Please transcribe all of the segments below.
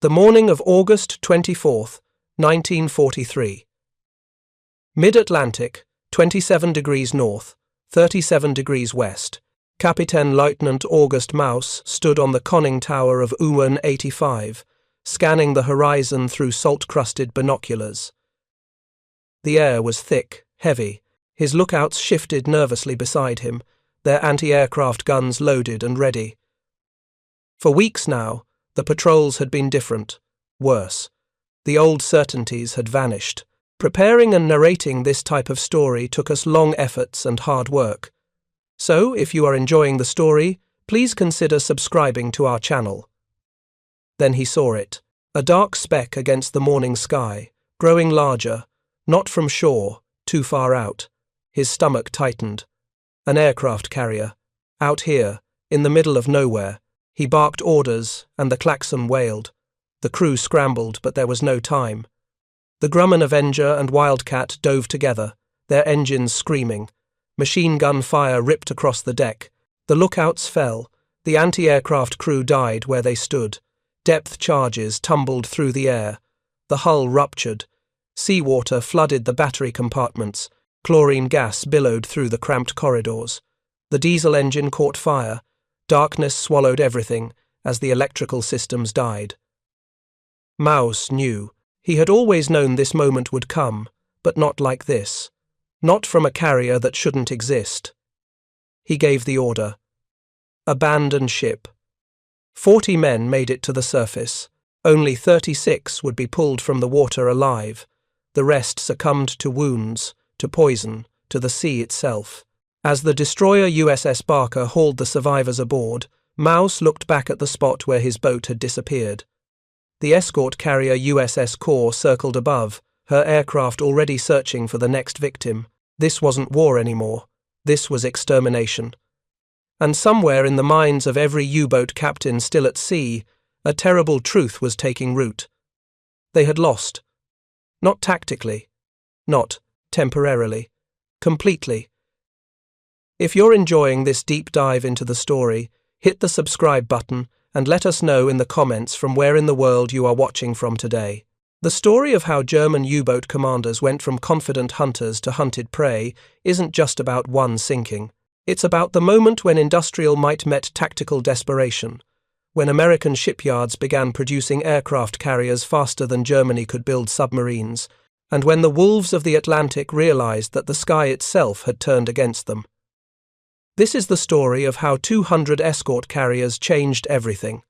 The morning of August 24th, 1943. Mid-Atlantic, 27 degrees north, 37 degrees west. Kapitänleutnant August Maus stood on the conning tower of UN 85, scanning the horizon through salt-crusted binoculars. The air was thick, heavy. His lookouts shifted nervously beside him, their anti-aircraft guns loaded and ready. For weeks now, the patrols had been different, worse. The old certainties had vanished. Preparing and narrating this type of story took us long efforts and hard work. So, if you are enjoying the story, please consider subscribing to our channel. Then he saw it, a dark speck against the morning sky, growing larger, not from shore, too far out. His stomach tightened. An aircraft carrier, out here, in the middle of nowhere. He barked orders, and the klaxon wailed. The crew scrambled, but there was no time. The Grumman Avenger and Wildcat dove together, their engines screaming. Machine gun fire ripped across the deck. The lookouts fell. The anti-aircraft crew died where they stood. Depth charges tumbled through the air. The hull ruptured. Seawater flooded the battery compartments. Chlorine gas billowed through the cramped corridors. The diesel engine caught fire. Darkness swallowed everything as the electrical systems died. Maus knew. He had always known this moment would come, but not like this. Not from a carrier that shouldn't exist. He gave the order. Abandon ship. 40 men made it to the surface. Only 36 would be pulled from the water alive. The rest succumbed to wounds, to poison, to the sea itself. As the destroyer USS Barker hauled the survivors aboard, Maus looked back at the spot where his boat had disappeared. The escort carrier USS Core circled above, her aircraft already searching for the next victim. This wasn't war anymore. This was extermination. And somewhere in the minds of every U-boat captain still at sea, a terrible truth was taking root. They had lost. Not tactically. Not temporarily. Completely. If you're enjoying this deep dive into the story, hit the subscribe button and let us know in the comments from where in the world you are watching from today. The story of how German U-boat commanders went from confident hunters to hunted prey isn't just about one sinking. It's about the moment when industrial might met tactical desperation, when American shipyards began producing aircraft carriers faster than Germany could build submarines, and when the wolves of the Atlantic realized that the sky itself had turned against them. This is the story of how 200 escort carriers changed everything.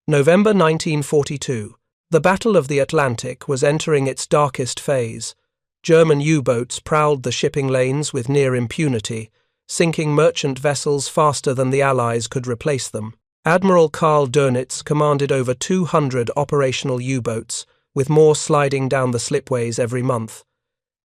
November 1942. The Battle of the Atlantic was entering its darkest phase. German U-boats prowled the shipping lanes with near impunity, sinking merchant vessels faster than the Allies could replace them. Admiral Karl Dönitz commanded over 200 operational U-boats, with more sliding down the slipways every month.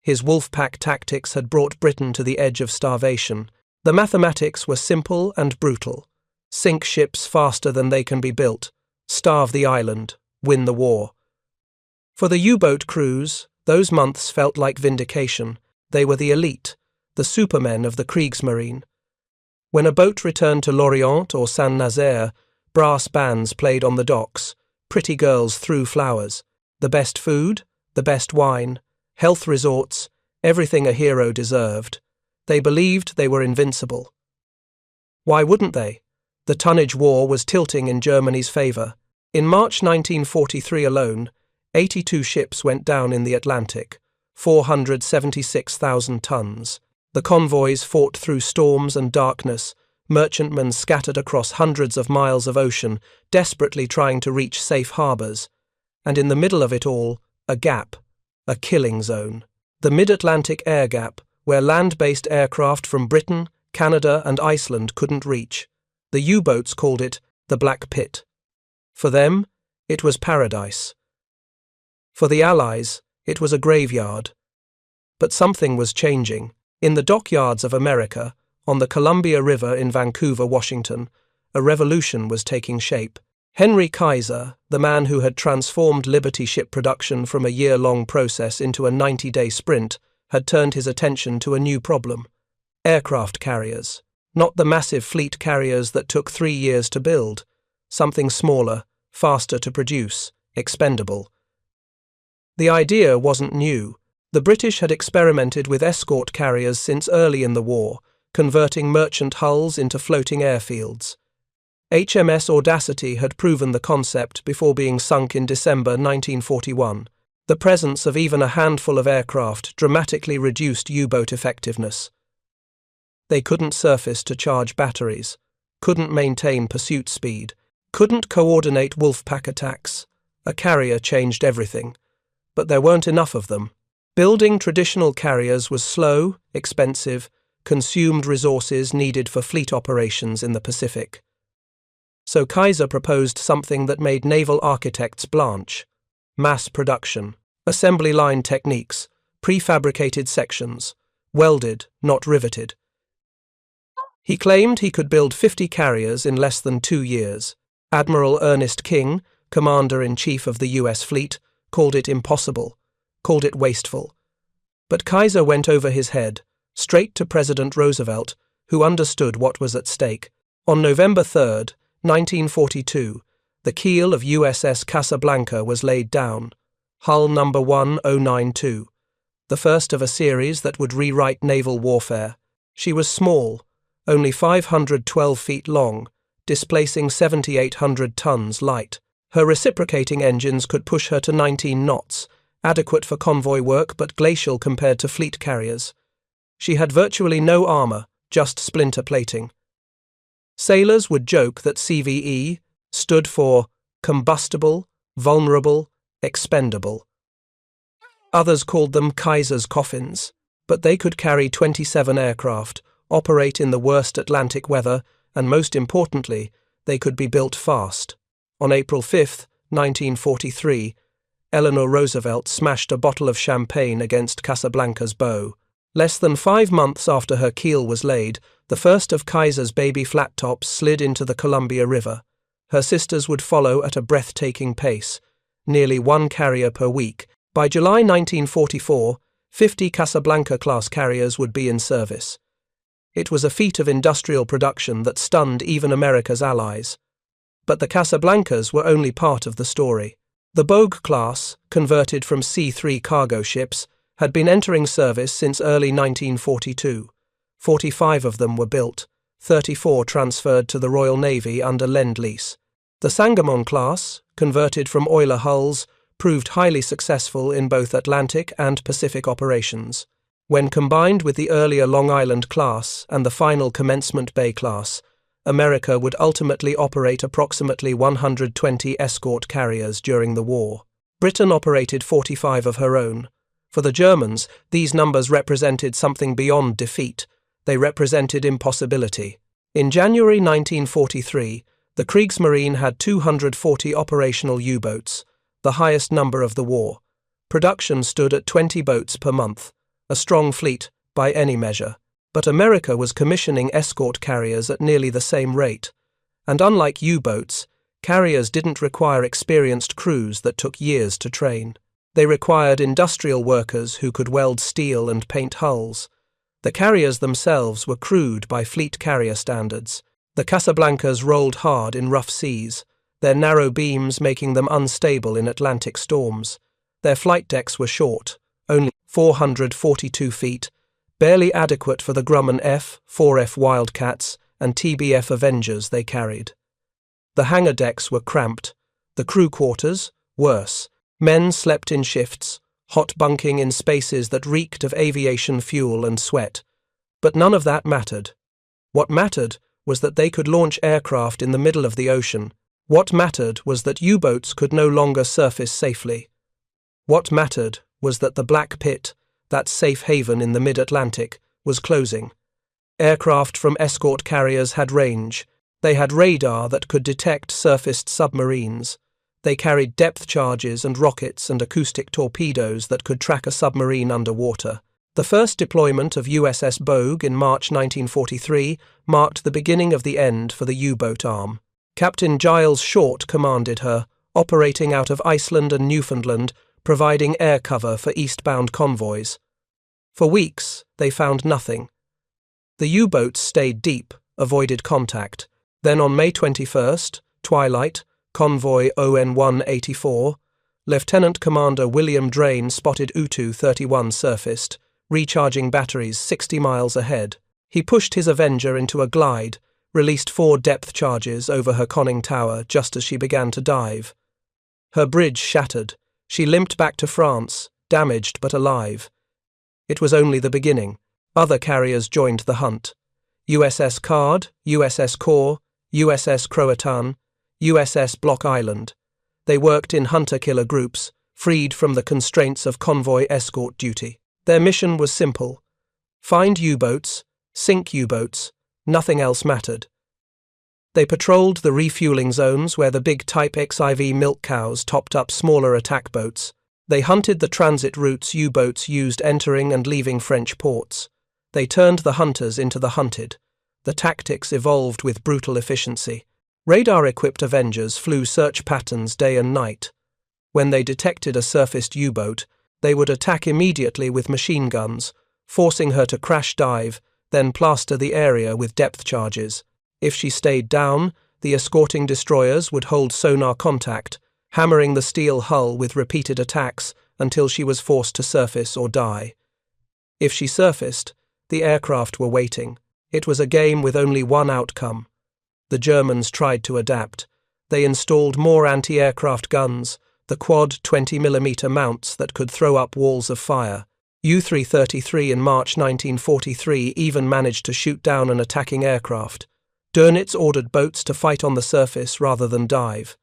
His wolf-pack tactics had brought Britain to the edge of starvation. The mathematics were simple and brutal. Sink ships faster than they can be built. Starve the island. Win the war. For the U-boat crews, those months felt like vindication. They were the elite, the supermen of the Kriegsmarine. When a boat returned to Lorient or Saint-Nazaire, brass bands played on the docks, pretty girls threw flowers. The best food, the best wine, health resorts, everything a hero deserved. They believed they were invincible. Why wouldn't they? The tonnage war was tilting in Germany's favour. In March 1943 alone, 82 ships went down in the Atlantic, 476,000 tons. The convoys fought through storms and darkness, merchantmen scattered across hundreds of miles of ocean, desperately trying to reach safe harbours. And in the middle of it all, a gap, a killing zone. The Mid-Atlantic air gap, where land-based aircraft from Britain, Canada and Iceland couldn't reach. The U-boats called it the Black Pit. For them, it was paradise. For the Allies, it was a graveyard. But something was changing. In the dockyards of America, on the Columbia River in Vancouver, Washington, a revolution was taking shape. Henry Kaiser, the man who had transformed Liberty ship production from a year-long process into a 90-day sprint, had turned his attention to a new problem. Aircraft carriers. Not the massive fleet carriers that took 3 years to build. Something smaller, faster to produce, expendable. The idea wasn't new. The British had experimented with escort carriers since early in the war, converting merchant hulls into floating airfields. HMS Audacity had proven the concept before being sunk in December 1941. The presence of even a handful of aircraft dramatically reduced U-boat effectiveness. They couldn't surface to charge batteries, couldn't maintain pursuit speed, couldn't coordinate wolf-pack attacks. A carrier changed everything. But there weren't enough of them. Building traditional carriers was slow, expensive, consumed resources needed for fleet operations in the Pacific. So Kaiser proposed something that made naval architects blanch: mass production, assembly line techniques, prefabricated sections, welded, not riveted. He claimed he could build 50 carriers in less than 2 years. Admiral Ernest King, Commander-in-Chief of the U.S. Fleet, called it impossible, called it wasteful. But Kaiser went over his head, straight to President Roosevelt, who understood what was at stake. On November 3, 1942, the keel of USS Casablanca was laid down, hull number 1092, the first of a series that would rewrite naval warfare. She was small, only 512 feet long, displacing 7,800 tons light. Her reciprocating engines could push her to 19 knots, adequate for convoy work but glacial compared to fleet carriers. She had virtually no armor, just splinter plating. Sailors would joke that CVE stood for combustible, vulnerable, expendable. Others called them Kaiser's coffins, but they could carry 27 aircraft, operate in the worst Atlantic weather, and most importantly, they could be built fast. On April 5, 1943, Eleanor Roosevelt smashed a bottle of champagne against Casablanca's bow. Less than 5 months after her keel was laid, the first of Kaiser's baby flat tops slid into the Columbia River. Her sisters would follow at a breathtaking pace, nearly 1 carrier per week. By July 1944, 50 Casablanca-class carriers would be in service. It was a feat of industrial production that stunned even America's allies. But the Casablancas were only part of the story. The Bogue class, converted from C-3 cargo ships, had been entering service since early 1942. 45 of them were built, 34 transferred to the Royal Navy under Lend-Lease. The Sangamon class, converted from oiler hulls, proved highly successful in both Atlantic and Pacific operations. When combined with the earlier Long Island class and the final Commencement Bay class, America would ultimately operate approximately 120 escort carriers during the war. Britain operated 45 of her own. For the Germans, these numbers represented something beyond defeat. They represented impossibility. In January 1943, the Kriegsmarine had 240 operational U-boats, the highest number of the war. Production stood at 20 boats per month, a strong fleet by any measure. But America was commissioning escort carriers at nearly the same rate. And unlike U-boats, carriers didn't require experienced crews that took years to train. They required industrial workers who could weld steel and paint hulls. The carriers themselves were crude by fleet carrier standards. The Casablancas rolled hard in rough seas, their narrow beams making them unstable in Atlantic storms. Their flight decks were short, only 442 feet, barely adequate for the Grumman F, 4F Wildcats, and TBF Avengers they carried. The hangar decks were cramped, the crew quarters, worse. Men slept in shifts, hot bunking in spaces that reeked of aviation fuel and sweat. But none of that mattered. What mattered was that they could launch aircraft in the middle of the ocean. What mattered was that U-boats could no longer surface safely. What mattered was that the Black Pit, that safe haven in the mid-Atlantic, was closing. Aircraft from escort carriers had range. They had radar that could detect surfaced submarines. They carried depth charges and rockets and acoustic torpedoes that could track a submarine underwater. The first deployment of USS Bogue in March 1943 marked the beginning of the end for the U-boat arm. Captain Giles Short commanded her, operating out of Iceland and Newfoundland, providing air cover for eastbound convoys. For weeks, they found nothing. The U-boats stayed deep, avoided contact. Then on May 21st, twilight, Convoy ON-184, Lieutenant Commander William Drain spotted U-231 surfaced, recharging batteries 60 miles ahead. He pushed his Avenger into a glide, released 4 depth charges over her conning tower just as she began to dive. Her bridge shattered. She limped back to France, damaged but alive. It was only the beginning. Other carriers joined the hunt. USS Card, USS Core, USS Croatan, USS Block Island. They worked in hunter-killer groups, freed from the constraints of convoy escort duty. Their mission was simple. Find U-boats, sink U-boats, nothing else mattered. They patrolled the refueling zones where the big Type XIV milk cows topped up smaller attack boats. They hunted the transit routes U-boats used entering and leaving French ports. They turned the hunters into the hunted. The tactics evolved with brutal efficiency. Radar-equipped Avengers flew search patterns day and night. When they detected a surfaced U-boat, they would attack immediately with machine guns, forcing her to crash dive, then plaster the area with depth charges. If she stayed down, the escorting destroyers would hold sonar contact, hammering the steel hull with repeated attacks until she was forced to surface or die. If she surfaced, the aircraft were waiting. It was a game with only one outcome. The Germans tried to adapt. They installed more anti-aircraft guns, the quad 20mm mounts that could throw up walls of fire. U-333 in March 1943 even managed to shoot down an attacking aircraft. Dönitz ordered boats to fight on the surface rather than dive.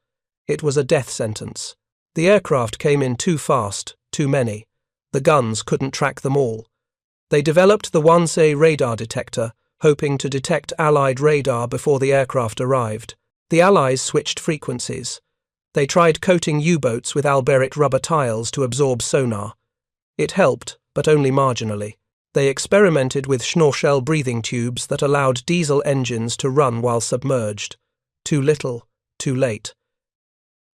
It was a death sentence. The aircraft came in too fast, too many. The guns couldn't track them all. They developed the Wannsee radar detector, hoping to detect Allied radar before the aircraft arrived. The Allies switched frequencies. They tried coating U-boats with alberic rubber tiles to absorb sonar. It helped, but only marginally. They experimented with Schnorchel breathing tubes that allowed diesel engines to run while submerged. Too little, too late.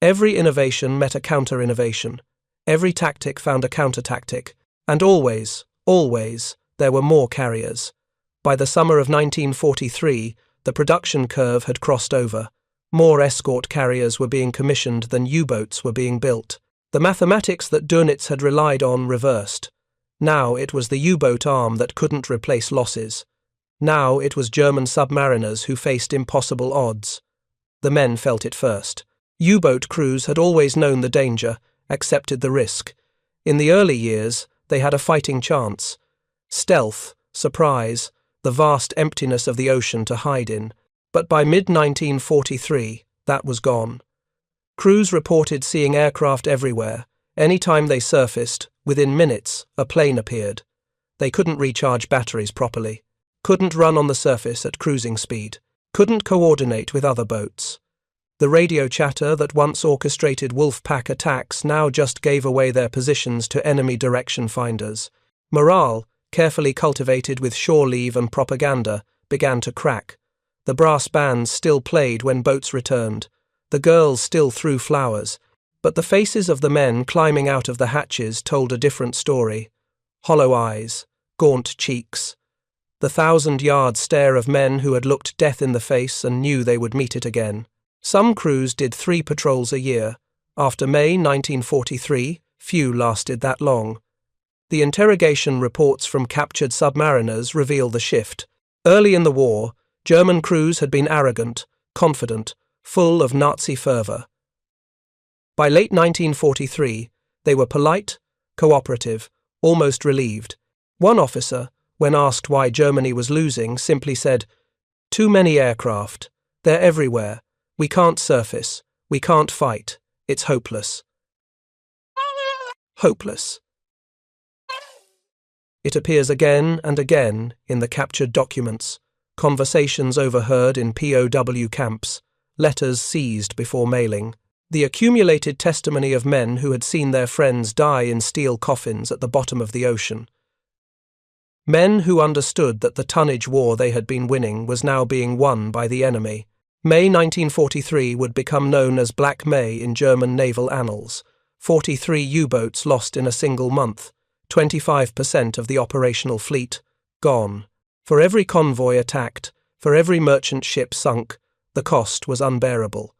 Every innovation met a counter-innovation. Every tactic found a counter-tactic. And always, there were more carriers. By the summer of 1943, the production curve had crossed over. More escort carriers were being commissioned than U-boats were being built. The mathematics that Dönitz had relied on reversed. Now it was the U-boat arm that couldn't replace losses. Now it was German submariners who faced impossible odds. The men felt it first. U-boat crews had always known the danger, accepted the risk. In the early years, they had a fighting chance. Stealth, surprise, the vast emptiness of the ocean to hide in. But by mid-1943, that was gone. Crews reported seeing aircraft everywhere. Any time they surfaced, within minutes, a plane appeared. They couldn't recharge batteries properly, couldn't run on the surface at cruising speed, couldn't coordinate with other boats. The radio chatter that once orchestrated wolf pack attacks now just gave away their positions to enemy direction finders. Morale, carefully cultivated with shore leave and propaganda, began to crack. The brass bands still played when boats returned. The girls still threw flowers. But the faces of the men climbing out of the hatches told a different story. Hollow eyes, gaunt cheeks. The 1,000-yard stare of men who had looked death in the face and knew they would meet it again. Some crews did 3 patrols a year. After May 1943, few lasted that long. The interrogation reports from captured submariners reveal the shift. Early in the war, German crews had been arrogant, confident, full of Nazi fervour. By late 1943, they were polite, cooperative, almost relieved. One officer, when asked why Germany was losing, simply said, "Too many aircraft. They're everywhere. We can't surface. We can't fight. It's hopeless." Hopeless. It appears again and again in the captured documents, conversations overheard in POW camps, letters seized before mailing, the accumulated testimony of men who had seen their friends die in steel coffins at the bottom of the ocean. Men who understood that the tonnage war they had been winning was now being won by the enemy. May 1943 would become known as Black May in German naval annals. 43 U-boats lost in a single month, 25% of the operational fleet, gone. For every convoy attacked, for every merchant ship sunk, the cost was unbearable.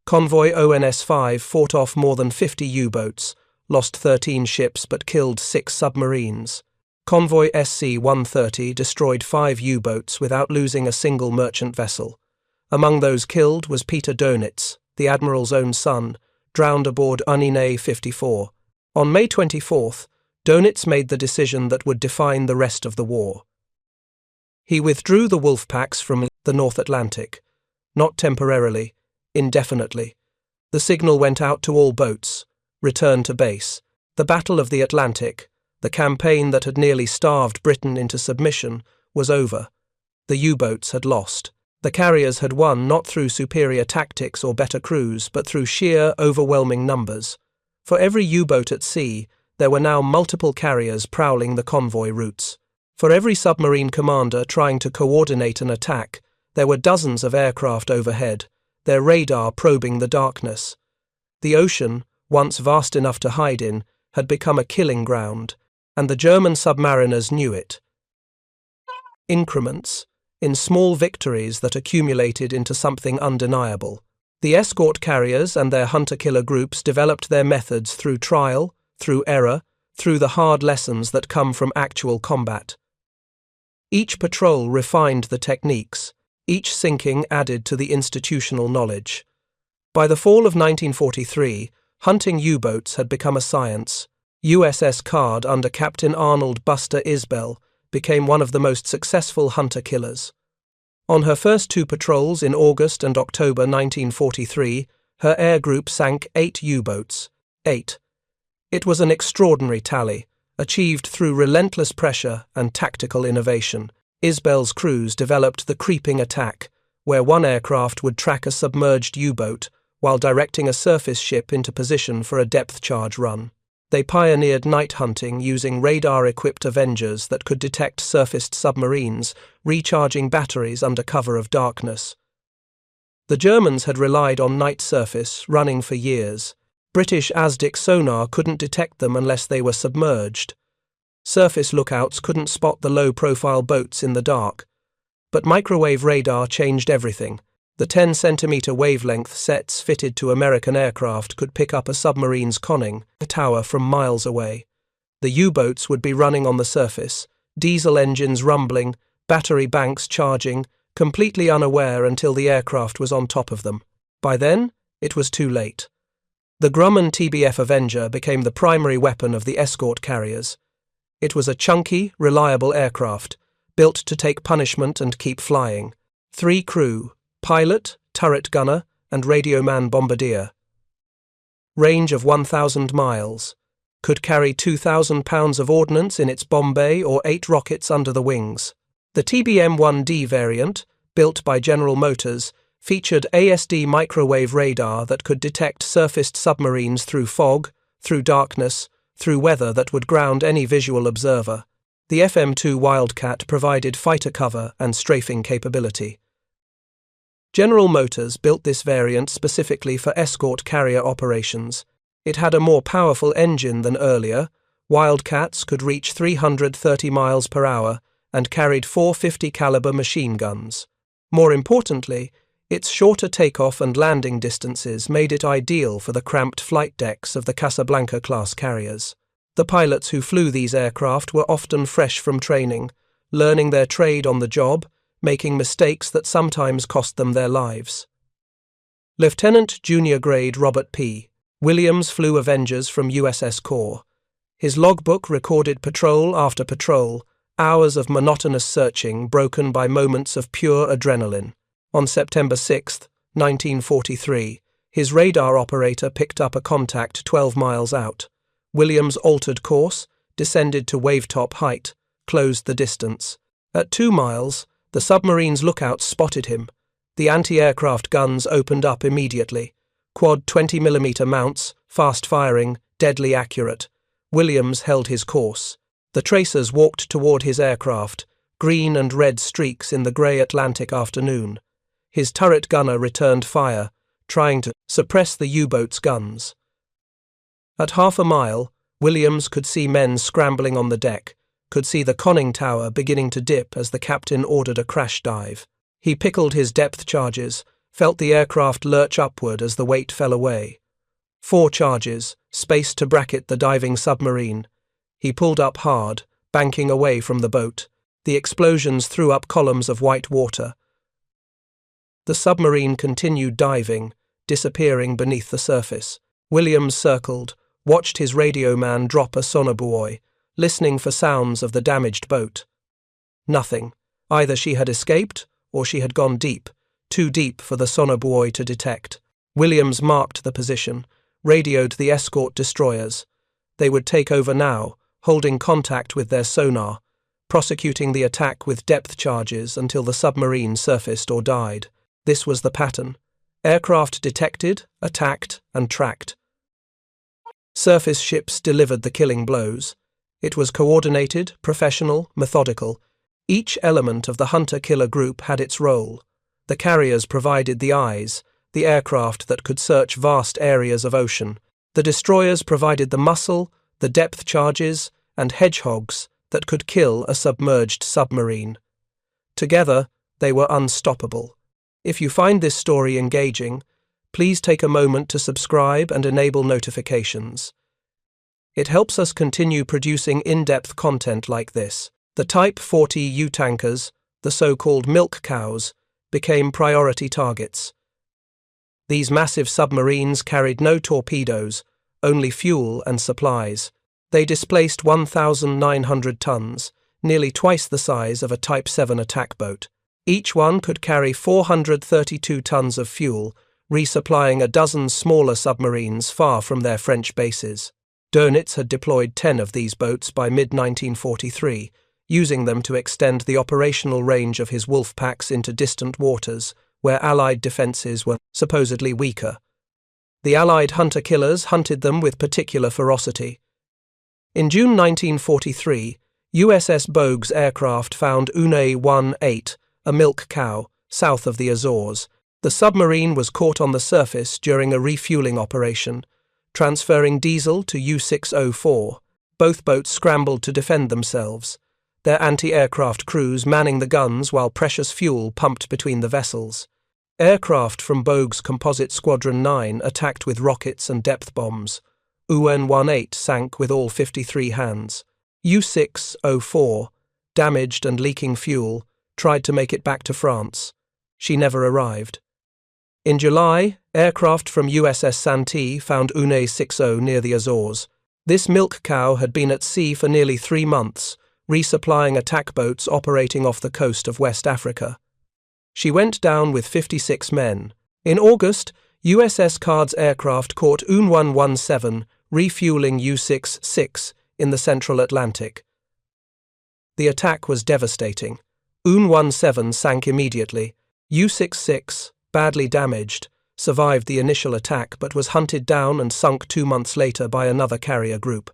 Convoy ONS-5 fought off more than 50 U-boats, lost 13 ships but killed 6 submarines. Convoy SC-130 destroyed 5 U-boats without losing a single merchant vessel. Among those killed was Peter Dönitz, the Admiral's own son, drowned aboard Unine 54. On May 24th, Dönitz made the decision that would define the rest of the war. He withdrew the wolf packs from the North Atlantic, not temporarily, indefinitely. The signal went out to all boats, return to base. The Battle of the Atlantic, the campaign that had nearly starved Britain into submission, was over. The U-boats had lost. The carriers had won not through superior tactics or better crews, but through sheer, overwhelming numbers. For every U-boat at sea, there were now multiple carriers prowling the convoy routes. For every submarine commander trying to coordinate an attack, there were dozens of aircraft overhead, their radar probing the darkness. The ocean, once vast enough to hide in, had become a killing ground, and the German submariners knew it. Increments, in small victories that accumulated into something undeniable. The escort carriers and their hunter-killer groups developed their methods through trial, through error, through the hard lessons that come from actual combat. Each patrol refined the techniques, each sinking added to the institutional knowledge. By the fall of 1943, hunting U-boats had become a science. USS Card under Captain Arnold Buster Isbell became one of the most successful hunter-killers. On her first 2 patrols in August and October 1943, her air group sank 8 U-boats. 8. It was an extraordinary tally, achieved through relentless pressure and tactical innovation. Isbell's crews developed the creeping attack, where one aircraft would track a submerged U-boat while directing a surface ship into position for a depth charge run. They pioneered night hunting using radar-equipped Avengers that could detect surfaced submarines, recharging batteries under cover of darkness. The Germans had relied on night surface, running for years. British ASDIC sonar couldn't detect them unless they were submerged. Surface lookouts couldn't spot the low-profile boats in the dark. But microwave radar changed everything. The 10-centimeter wavelength sets fitted to American aircraft could pick up a submarine's conning tower from miles away. The U-boats would be running on the surface, diesel engines rumbling, battery banks charging, completely unaware until the aircraft was on top of them. By then, it was too late. The Grumman TBF Avenger became the primary weapon of the escort carriers. It was a chunky, reliable aircraft, built to take punishment and keep flying. 3 crew: pilot, turret gunner, and radioman bombardier. Range of 1,000 miles. Could carry 2,000 pounds of ordnance in its bomb bay or 8 rockets under the wings. The TBM-1D variant, built by General Motors, featured ASD microwave radar that could detect surfaced submarines through fog, through darkness, through weather that would ground any visual observer. The FM-2 Wildcat provided fighter cover and strafing capability. General Motors built this variant specifically for escort carrier operations. It had a more powerful engine than earlier. Wildcats could reach 330 miles per hour and carried 450 caliber machine guns. More importantly, its shorter takeoff and landing distances made it ideal for the cramped flight decks of the Casablanca-class carriers. The pilots who flew these aircraft were often fresh from training, learning their trade on the job, making mistakes that sometimes cost them their lives. Lieutenant Junior Grade Robert P. Williams flew Avengers from USS Core. His logbook recorded patrol after patrol, hours of monotonous searching broken by moments of pure adrenaline. On September 6, 1943, his radar operator picked up a contact 12 miles out. Williams altered course, descended to wavetop height, closed the distance. At 2 miles, the submarine's lookouts spotted him. The anti-aircraft guns opened up immediately. Quad 20mm mounts, fast-firing, deadly accurate. Williams held his course. The tracers walked toward his aircraft, green and red streaks in the grey Atlantic afternoon. His turret gunner returned fire, trying to suppress the U-boat's guns. At half a mile, Williams could see men scrambling on the deck, could see the conning tower beginning to dip as the captain ordered a crash dive. He pickled his depth charges, felt the aircraft lurch upward as the weight fell away. 4 charges, spaced to bracket the diving submarine. He pulled up hard, banking away from the boat. The explosions threw up columns of white water. The submarine continued diving, disappearing beneath the surface. Williams circled, watched his radio man drop a sonobuoy, listening for sounds of the damaged boat. Nothing. Either she had escaped, or she had gone deep, too deep for the sonobuoy to detect. Williams marked the position, radioed the escort destroyers. They would take over now, holding contact with their sonar, prosecuting the attack with depth charges until the submarine surfaced or died. This was the pattern. Aircraft detected, attacked, and tracked. Surface ships delivered the killing blows. It was coordinated, professional, methodical. Each element of the hunter-killer group had its role. The carriers provided the eyes, the aircraft that could search vast areas of ocean. The destroyers provided the muscle, the depth charges, and hedgehogs that could kill a submerged submarine. Together, they were unstoppable. If you find this story engaging, please take a moment to subscribe and enable notifications. It helps us continue producing in-depth content like this. The Type 40 U-tankers, the so-called milk cows, became priority targets. These massive submarines carried no torpedoes, only fuel and supplies. They displaced 1,900 tons, nearly twice the size of a Type 7 attack boat. Each one could carry 432 tons of fuel, resupplying a dozen smaller submarines far from their French bases. Dönitz had deployed 10 of these boats by mid-1943, using them to extend the operational range of his wolf packs into distant waters, where Allied defences were supposedly weaker. The Allied hunter-killers hunted them with particular ferocity. In June 1943, USS Bogue's aircraft found Une 18, a milk cow, south of the Azores. The submarine was caught on the surface during a refueling operation, transferring diesel to U-604. Both boats scrambled to defend themselves, their anti-aircraft crews manning the guns while precious fuel pumped between the vessels. Aircraft from Bogue's Composite Squadron 9 attacked with rockets and depth bombs. UN 18 sank with all 53 hands. U-604, damaged and leaking fuel, tried to make it back to France. She never arrived. In July, aircraft from USS Santee found Une 60 near the Azores. This milk cow had been at sea for nearly 3 months, resupplying attack boats operating off the coast of West Africa. She went down with 56 men. In August, USS Card's aircraft caught Une 117 refueling U-66 in the central Atlantic. The attack was devastating. Une 17 sank immediately. U-66, badly damaged, survived the initial attack but was hunted down and sunk 2 months later by another carrier group.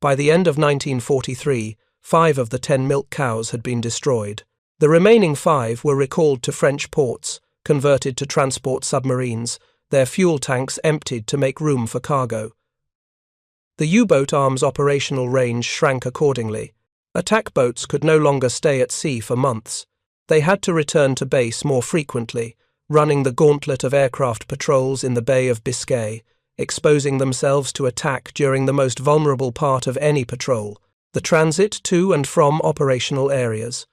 By the end of 1943, 5 of the 10 milk cows had been destroyed. The remaining 5 were recalled to French ports, converted to transport submarines, their fuel tanks emptied to make room for cargo. The U-boat arm's operational range shrank accordingly. Attack boats could no longer stay at sea for months. They had to return to base more frequently, running the gauntlet of aircraft patrols in the Bay of Biscay, exposing themselves to attack during the most vulnerable part of any patrol, the transit to and from operational areas.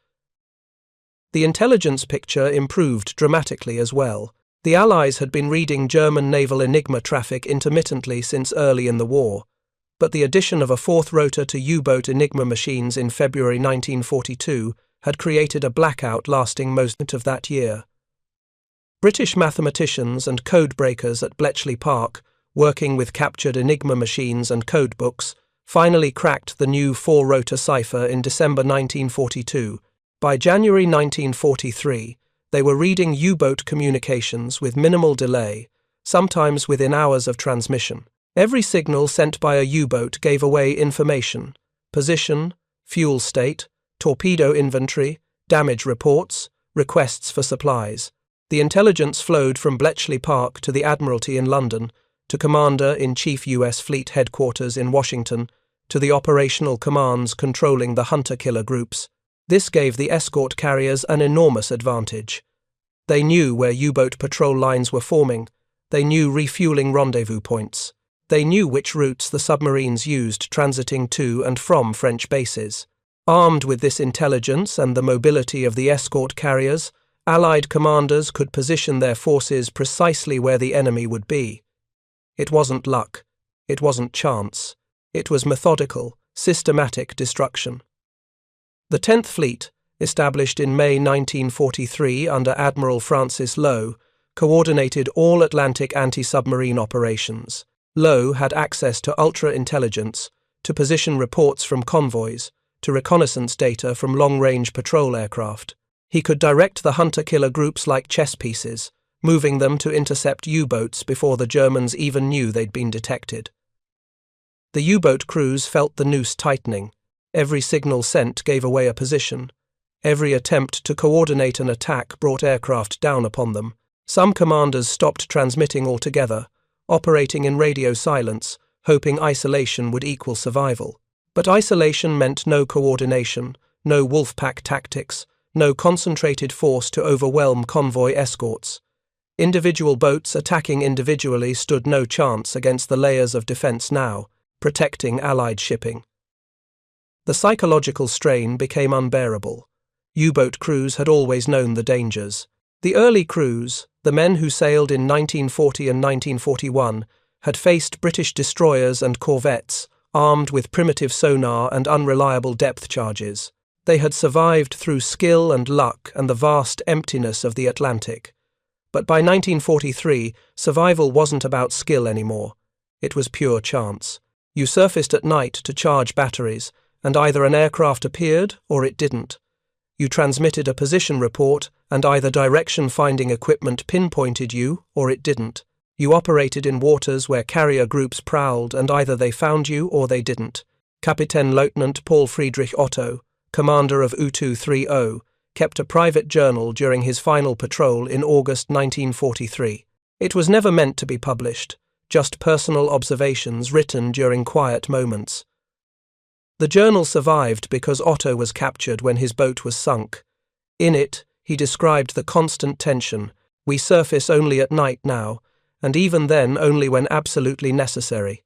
The intelligence picture improved dramatically as well. The Allies had been reading German naval Enigma traffic intermittently since early in the war, but the addition of a 4th rotor to U-boat Enigma machines in February 1942 had created a blackout lasting most of that year. British mathematicians and code breakers at Bletchley Park, working with captured Enigma machines and code books, finally cracked the new 4-rotor cipher in December 1942. By January 1943, they were reading U-boat communications with minimal delay, sometimes within hours of transmission. Every signal sent by a U-boat gave away information: position, fuel state, torpedo inventory, damage reports, requests for supplies. The intelligence flowed from Bletchley Park to the Admiralty in London, to Commander-in-Chief U.S. Fleet Headquarters in Washington, to the operational commands controlling the hunter-killer groups. This gave the escort carriers an enormous advantage. They knew where U-boat patrol lines were forming. They knew refueling rendezvous points. They knew which routes the submarines used transiting to and from French bases. Armed with this intelligence and the mobility of the escort carriers, Allied commanders could position their forces precisely where the enemy would be. It wasn't luck. It wasn't chance. It was methodical, systematic destruction. The 10th Fleet, established in May 1943 under Admiral Francis Lowe, coordinated all Atlantic anti-submarine operations. Lowe had access to ultra-intelligence, to position reports from convoys, to reconnaissance data from long-range patrol aircraft. He could direct the hunter-killer groups like chess pieces, moving them to intercept U-boats before the Germans even knew they'd been detected. The U-boat crews felt the noose tightening. Every signal sent gave away a position. Every attempt to coordinate an attack brought aircraft down upon them. Some commanders stopped transmitting altogether, operating in radio silence, hoping isolation would equal survival. But isolation meant no coordination, no wolf-pack tactics, no concentrated force to overwhelm convoy escorts. Individual boats attacking individually stood no chance against the layers of defense now, protecting Allied shipping. The psychological strain became unbearable. U-boat crews had always known the dangers. The early crews, the men who sailed in 1940 and 1941, had faced British destroyers and corvettes, armed with primitive sonar and unreliable depth charges. They had survived through skill and luck and the vast emptiness of the Atlantic. But by 1943, survival wasn't about skill anymore. It was pure chance. You surfaced at night to charge batteries, and either an aircraft appeared or it didn't. You transmitted a position report, and either direction-finding equipment pinpointed you or it didn't. You operated in waters where carrier groups prowled, and either they found you or they didn't. Kapitänleutnant Paul Friedrich Otto, commander of U-230, kept a private journal during his final patrol in August 1943. It was never meant to be published, just personal observations written during quiet moments. The journal survived because Otto was captured when his boat was sunk. In it, he described the constant tension. We surface only at night now, and even then only when absolutely necessary.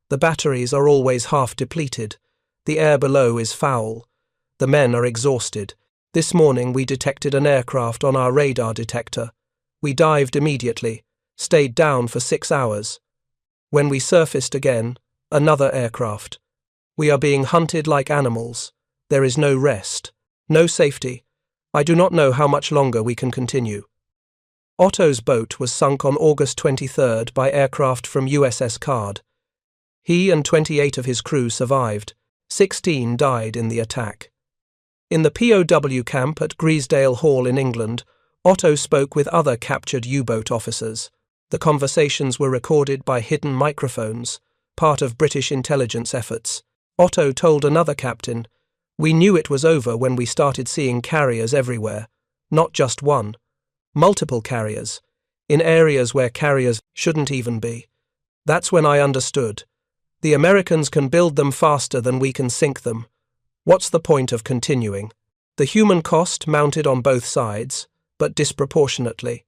The batteries are always half depleted. The air below is foul. The men are exhausted. This morning we detected an aircraft on our radar detector. We dived immediately, stayed down for 6 hours. When we surfaced again, another aircraft. We are being hunted like animals. There is no rest, no safety. I do not know how much longer we can continue. Otto's boat was sunk on August 23rd by aircraft from USS Card. He and 28 of his crew survived. 16 died in the attack. In the POW camp at Griesdale Hall in England, Otto spoke with other captured U-boat officers. The conversations were recorded by hidden microphones, part of British intelligence efforts. Otto told another captain, "We knew it was over when we started seeing carriers everywhere. Not just one. Multiple carriers. In areas where carriers shouldn't even be. That's when I understood. The Americans can build them faster than we can sink them. What's the point of continuing?" The human cost mounted on both sides, but disproportionately.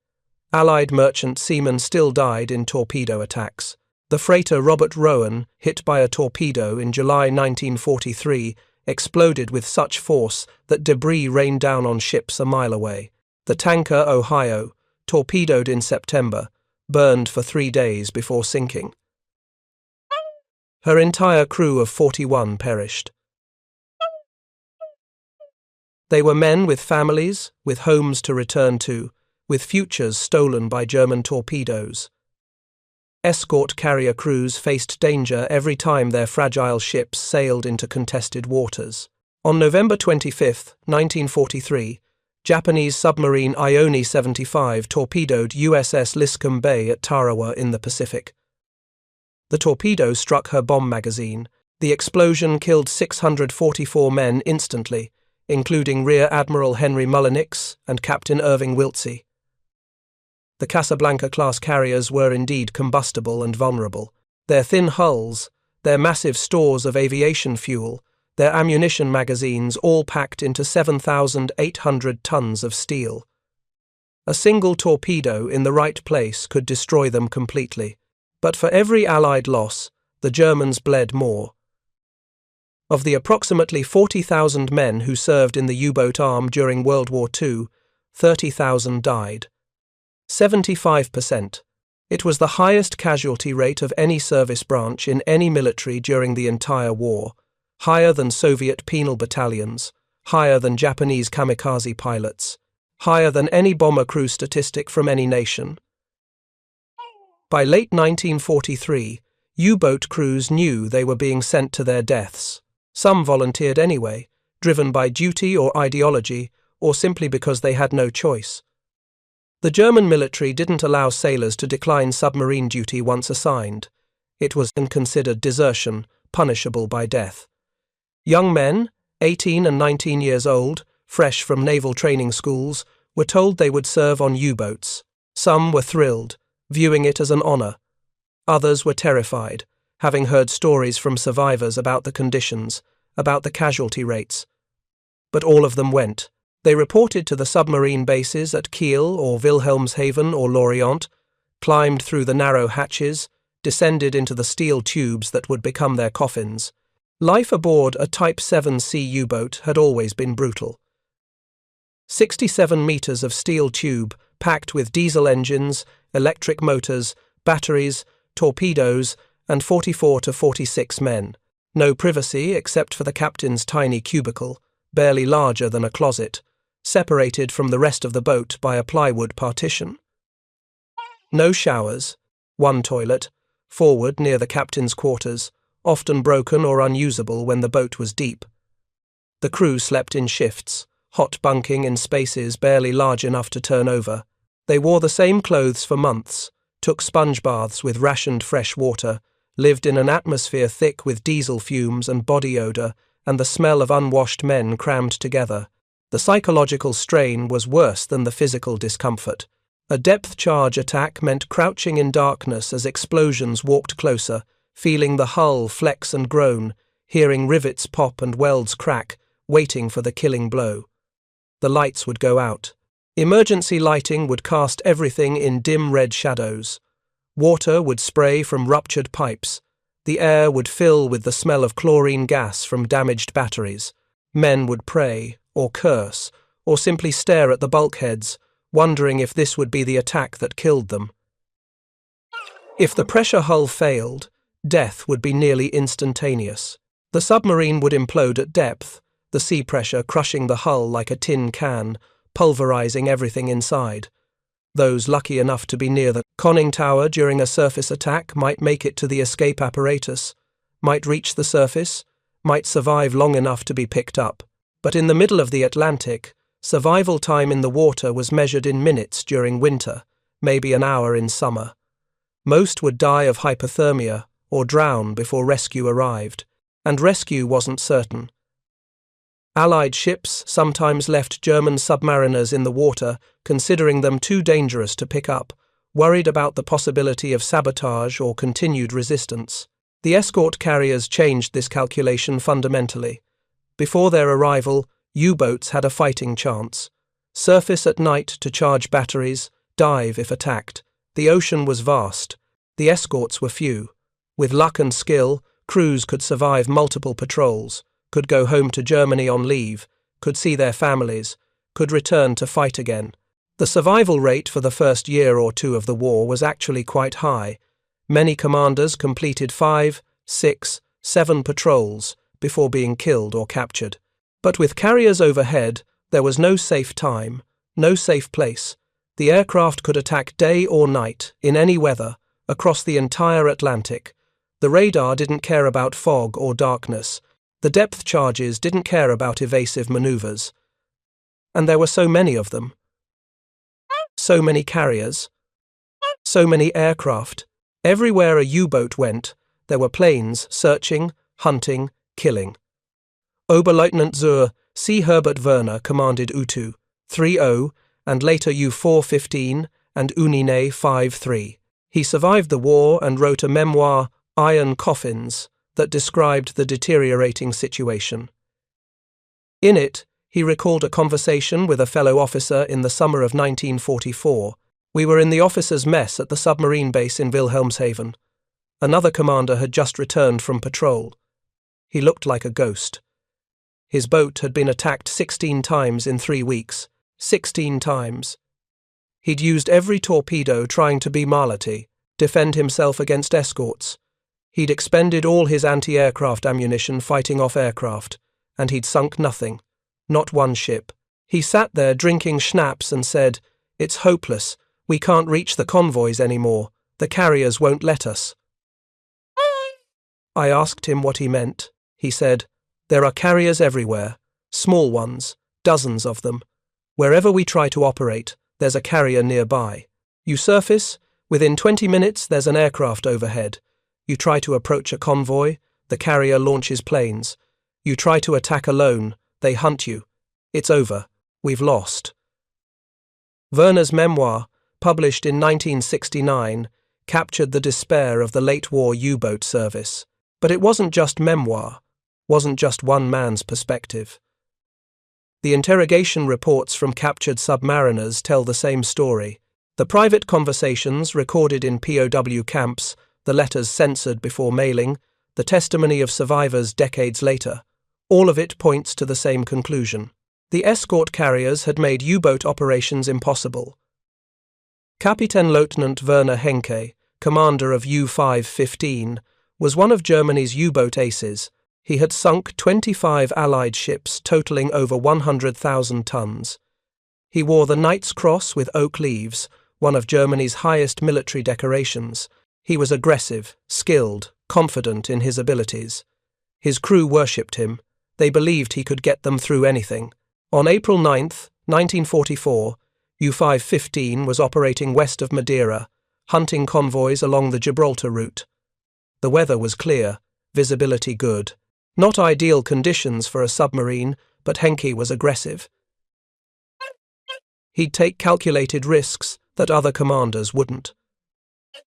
Allied merchant seamen still died in torpedo attacks. The freighter Robert Rowan, hit by a torpedo in July 1943, exploded with such force that debris rained down on ships a mile away. The tanker Ohio, torpedoed in September, burned for 3 days before sinking. Her entire crew of 41 perished. They were men with families, with homes to return to, with futures stolen by German torpedoes. Escort carrier crews faced danger every time their fragile ships sailed into contested waters. On November 25, 1943, Japanese submarine Ione 75 torpedoed USS Liscombe Bay at Tarawa in the Pacific. The torpedo struck her bomb magazine. The explosion killed 644 men instantly, including Rear Admiral Henry Mullenix and Captain Irving Wiltsey. The Casablanca-class carriers were indeed combustible and vulnerable. Their thin hulls, their massive stores of aviation fuel, their ammunition magazines all packed into 7,800 tons of steel. A single torpedo in the right place could destroy them completely. But for every Allied loss, the Germans bled more. Of the approximately 40,000 men who served in the U-boat arm during World War II, 30,000 died. 75%. It was the highest casualty rate of any service branch in any military during the entire war, higher than Soviet penal battalions, higher than Japanese kamikaze pilots, higher than any bomber crew statistic from any nation. By late 1943, U-boat crews knew they were being sent to their deaths. Some volunteered anyway, driven by duty or ideology, or simply because they had no choice. The German military didn't allow sailors to decline submarine duty once assigned. It was considered desertion, punishable by death. Young men, 18 and 19 years old, fresh from naval training schools, were told they would serve on U-boats. Some were thrilled, viewing it as an honor. Others were terrified, having heard stories from survivors about the conditions, about the casualty rates. But all of them went. They reported to the submarine bases at Kiel or Wilhelmshaven or Lorient, climbed through the narrow hatches, descended into the steel tubes that would become their coffins. Life aboard a Type 7C U-boat had always been brutal. 67 meters of steel tube packed with diesel engines, electric motors, batteries, torpedoes, and 44 to 46 men. No privacy except for the captain's tiny cubicle, barely larger than a closet, separated from the rest of the boat by a plywood partition. No showers, one toilet, forward near the captain's quarters, often broken or unusable when the boat was deep. The crew slept in shifts, hot bunking in spaces barely large enough to turn over. They wore the same clothes for months, took sponge baths with rationed fresh water, lived in an atmosphere thick with diesel fumes and body odor and the smell of unwashed men crammed together. The psychological strain was worse than the physical discomfort. A depth charge attack meant crouching in darkness as explosions walked closer, feeling the hull flex and groan, hearing rivets pop and welds crack, waiting for the killing blow. The lights would go out. Emergency lighting would cast everything in dim red shadows. Water would spray from ruptured pipes. The air would fill with the smell of chlorine gas from damaged batteries. Men would pray, or curse, or simply stare at the bulkheads, wondering if this would be the attack that killed them. If the pressure hull failed, death would be nearly instantaneous. The submarine would implode at depth, the sea pressure crushing the hull like a tin can, pulverizing everything inside. Those lucky enough to be near the conning tower during a surface attack might make it to the escape apparatus, might reach the surface, might survive long enough to be picked up. But in the middle of the Atlantic, survival time in the water was measured in minutes during winter, maybe an hour in summer. Most would die of hypothermia or drown before rescue arrived, and rescue wasn't certain. Allied ships sometimes left German submariners in the water, considering them too dangerous to pick up, worried about the possibility of sabotage or continued resistance. The escort carriers changed this calculation fundamentally. Before their arrival, U-boats had a fighting chance. Surface at night to charge batteries, dive if attacked. The ocean was vast. The escorts were few. With luck and skill, crews could survive multiple patrols, could go home to Germany on leave, could see their families, could return to fight again. The survival rate for the first year or two of the war was actually quite high. Many commanders completed 5, 6, 7 patrols before being killed or captured. But with carriers overhead, there was no safe time, no safe place. The aircraft could attack day or night, in any weather, across the entire Atlantic. The radar didn't care about fog or darkness. The depth charges didn't care about evasive maneuvers. And there were so many of them. So many carriers. So many aircraft. Everywhere a U-boat went, there were planes searching, hunting, killing. Oberleutnant zur C. Herbert Werner commanded U-2, 3-0, and later U-415 and Unine 5-3. He survived the war and wrote a memoir, Iron Coffins, that described the deteriorating situation. In it, He recalled a conversation with a fellow officer in the summer of 1944. We were in the officers' mess at the submarine base in Wilhelmshaven. Another commander had just returned from patrol. He looked like a ghost. His boat had been attacked 16 times in 3 weeks. 16 times. He'd used every torpedo trying to be Marlety, defend himself against escorts. He'd expended all his anti-aircraft ammunition fighting off aircraft, and he'd sunk nothing, not one ship. He sat there drinking schnapps and said, "It's hopeless. We can't reach the convoys anymore. The carriers won't let us." I asked him what he meant. He said, "There are carriers everywhere, small ones, dozens of them. Wherever we try to operate, there's a carrier nearby. You surface, within 20 minutes there's an aircraft overhead. You try to approach a convoy, the carrier launches planes. You try to attack alone, they hunt you. It's over. We've lost." Werner's memoir, published in 1969, captured the despair of the late-war U-boat service. But it wasn't just memoir, wasn't just one man's perspective. The interrogation reports from captured submariners tell the same story. The private conversations recorded in POW camps, the letters censored before mailing, the testimony of survivors decades later, all of it points to the same conclusion. The escort carriers had made U-boat operations impossible. Kapitänleutnant Werner Henke, commander of U-515, was one of Germany's U-boat aces. He had sunk 25 Allied ships totaling over 100,000 tons. He wore the Knight's Cross with oak leaves, one of Germany's highest military decorations. He was aggressive, skilled, confident in his abilities. His crew worshipped him. They believed he could get them through anything. On April 9, 1944, U-515 was operating west of Madeira, hunting convoys along the Gibraltar route. The weather was clear, visibility good. Not ideal conditions for a submarine, but Henke was aggressive. He'd take calculated risks that other commanders wouldn't.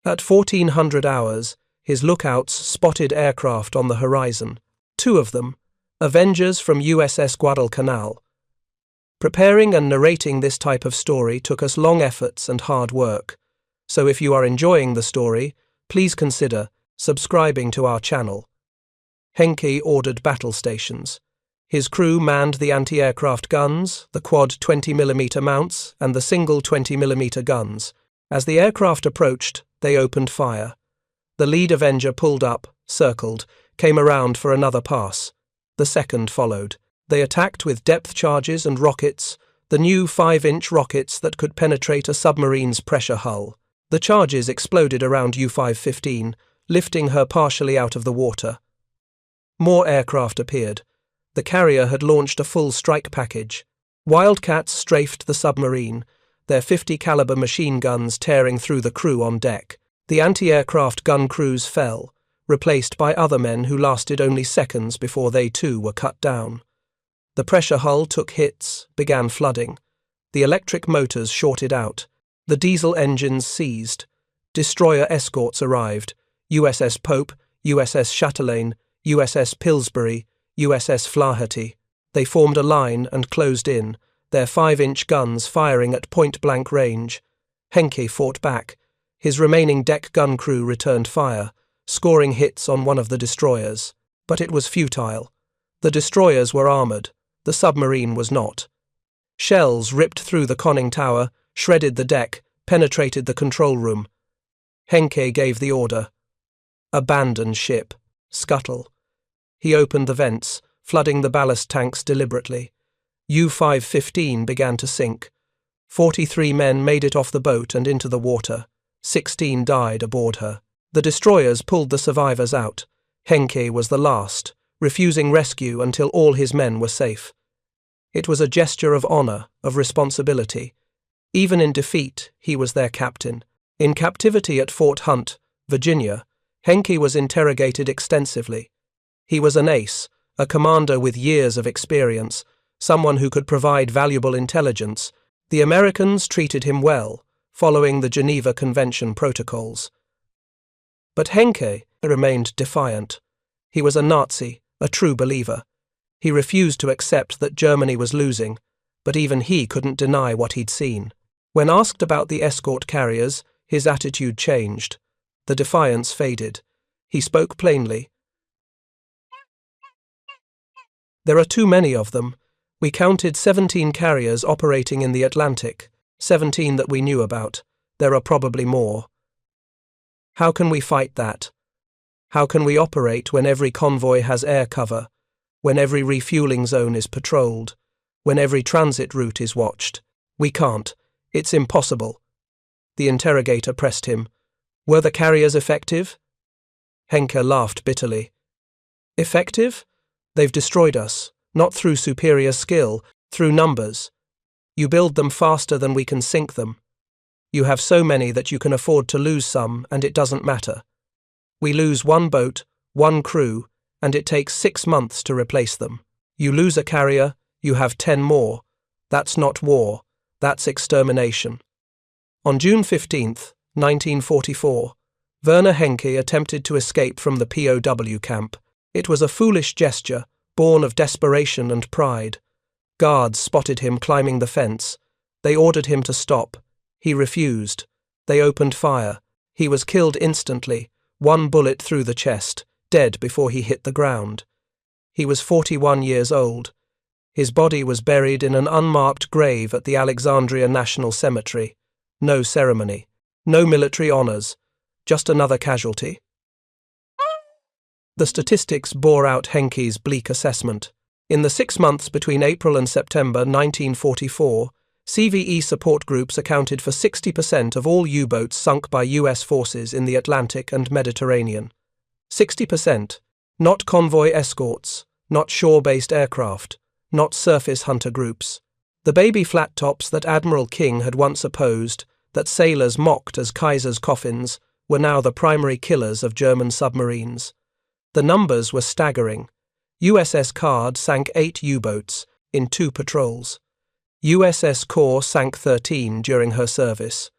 At 1400 hours, his lookouts spotted aircraft on the horizon. 2 of them, Avengers from USS Guadalcanal. Preparing and narrating this type of story took us long efforts and hard work. So if you are enjoying the story, please consider subscribing to our channel. Henke ordered battle stations. His crew manned the anti-aircraft guns, the quad 20mm mounts, and the single 20mm guns. As the aircraft approached, they opened fire. The lead Avenger pulled up, circled, came around for another pass. The second followed. They attacked with depth charges and rockets, the new 5-inch rockets that could penetrate a submarine's pressure hull. The charges exploded around U-515, lifting her partially out of the water. More aircraft appeared. The carrier had launched a full strike package. Wildcats strafed the submarine, their 50-caliber machine guns tearing through the crew on deck. The anti-aircraft gun crews fell, replaced by other men who lasted only seconds before they too were cut down. The pressure hull took hits, began flooding. The electric motors shorted out. The diesel engines seized. Destroyer escorts arrived. USS Pope, USS Chatelaine, USS Pillsbury, USS Flaherty. They formed a line and closed in, their 5-inch guns firing at point-blank range. Henke fought back. His remaining deck gun crew returned fire, scoring hits on one of the destroyers. But it was futile. The destroyers were armoured. The submarine was not. Shells ripped through the conning tower, shredded the deck, penetrated the control room. Henke gave the order. Abandon ship. Scuttle. He opened the vents, flooding the ballast tanks deliberately. U-515 began to sink. 43 men made it off the boat and into the water. 16 died aboard her. The destroyers pulled the survivors out. Henke was the last, refusing rescue until all his men were safe. It was a gesture of honour, of responsibility. Even in defeat, he was their captain. In captivity at Fort Hunt, Virginia, Henke was interrogated extensively. He was an ace, a commander with years of experience, someone who could provide valuable intelligence. The Americans treated him well, following the Geneva Convention protocols. But Henke remained defiant. He was a Nazi, a true believer. He refused to accept that Germany was losing, but even he couldn't deny what he'd seen. When asked about the escort carriers, his attitude changed. The defiance faded. He spoke plainly. "There are too many of them. We counted 17 carriers operating in the Atlantic, 17 that we knew about. There are probably more. How can we fight that? How can we operate when every convoy has air cover, when every refueling zone is patrolled, when every transit route is watched? We can't. It's impossible." The interrogator pressed him. "Were the carriers effective?" Henke laughed bitterly. "Effective? They've destroyed us, not through superior skill, through numbers. You build them faster than we can sink them. You have so many that you can afford to lose some, and it doesn't matter. We lose one boat, one crew, and it takes 6 months to replace them. You lose a carrier, you have 10 more. That's not war, that's extermination." On June 15, 1944, Werner Henke attempted to escape from the POW camp. It was a foolish gesture, born of desperation and pride. Guards spotted him climbing the fence. They ordered him to stop. He refused. They opened fire. He was killed instantly, one bullet through the chest, dead before he hit the ground. He was 41 years old. His body was buried in an unmarked grave at the Alexandria National Cemetery. No ceremony, no military honors, just another casualty. The statistics bore out Henke's bleak assessment. In the 6 months between April and September 1944, CVE support groups accounted for 60% of all U-boats sunk by US forces in the Atlantic and Mediterranean. 60%, not convoy escorts, not shore-based aircraft, not surface hunter groups. The baby flat-tops that Admiral King had once opposed, that sailors mocked as Kaiser's coffins, were now the primary killers of German submarines. The numbers were staggering. USS Card sank 8 U-boats in 2 patrols. USS Core sank 13 during her service.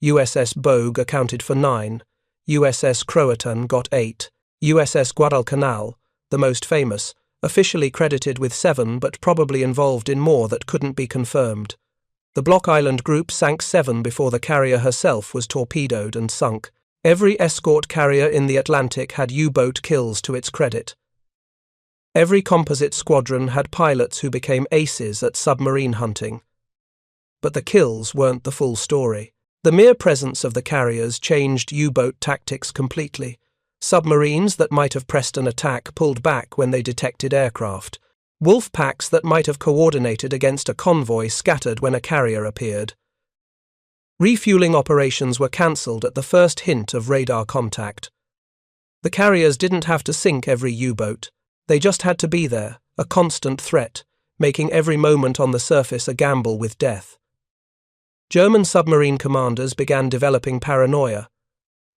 USS Bogue accounted for 9. USS Croatan got 8. USS Guadalcanal, the most famous, officially credited with 7 but probably involved in more that couldn't be confirmed. The Block Island group sank 7 before the carrier herself was torpedoed and sunk. Every escort carrier in the Atlantic had U-boat kills to its credit. Every composite squadron had pilots who became aces at submarine hunting. But the kills weren't the full story. The mere presence of the carriers changed U-boat tactics completely. Submarines that might have pressed an attack pulled back when they detected aircraft. Wolf packs that might have coordinated against a convoy scattered when a carrier appeared. Refueling operations were cancelled at the first hint of radar contact. The carriers didn't have to sink every U-boat. They just had to be there, a constant threat, making every moment on the surface a gamble with death. German submarine commanders began developing paranoia.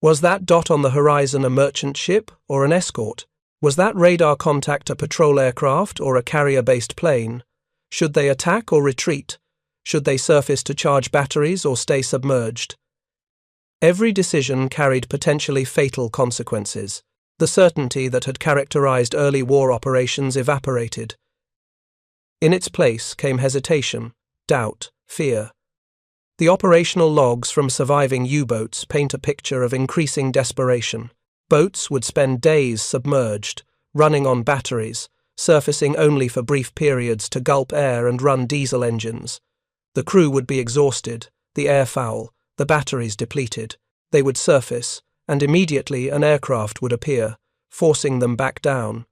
Was that dot on the horizon a merchant ship or an escort? Was that radar contact a patrol aircraft or a carrier-based plane? Should they attack or retreat? Should they surface to charge batteries or stay submerged? Every decision carried potentially fatal consequences. The certainty that had characterized early war operations evaporated. In its place came hesitation, doubt, fear. The operational logs from surviving U-boats paint a picture of increasing desperation. Boats would spend days submerged, running on batteries, surfacing only for brief periods to gulp air and run diesel engines. The crew would be exhausted, the air foul, the batteries depleted. They would surface, and immediately an aircraft would appear, forcing them back down.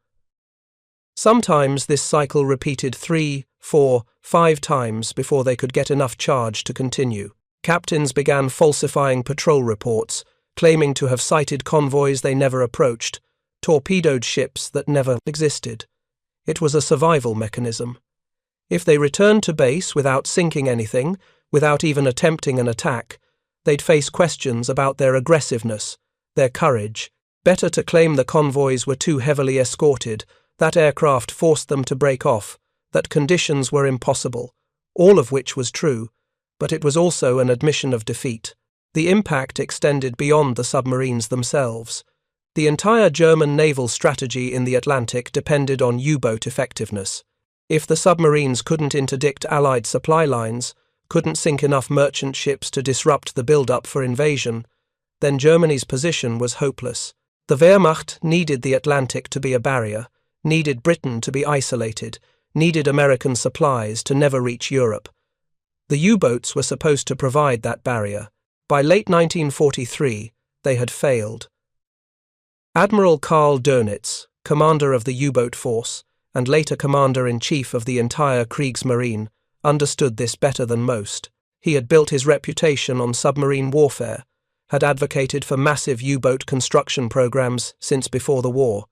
Sometimes this cycle repeated 3, 4, 5 times before they could get enough charge to continue. Captains began falsifying patrol reports, claiming to have sighted convoys they never approached, torpedoed ships that never existed. It was a survival mechanism. If they returned to base without sinking anything, without even attempting an attack, they'd face questions about their aggressiveness, their courage. Better to claim the convoys were too heavily escorted, that aircraft forced them to break off, that conditions were impossible, all of which was true, but it was also an admission of defeat. The impact extended beyond the submarines themselves. The entire German naval strategy in the Atlantic depended on U-boat effectiveness. If the submarines couldn't interdict Allied supply lines, couldn't sink enough merchant ships to disrupt the build-up for invasion, then Germany's position was hopeless. The Wehrmacht needed the Atlantic to be a barrier, needed Britain to be isolated, needed American supplies to never reach Europe. The U-boats were supposed to provide that barrier. By late 1943, they had failed. Admiral Karl Dönitz, commander of the U-boat force, and later commander-in-chief of the entire Kriegsmarine, understood this better than most. He had built his reputation on submarine warfare, had advocated for massive U-boat construction programs since before the war.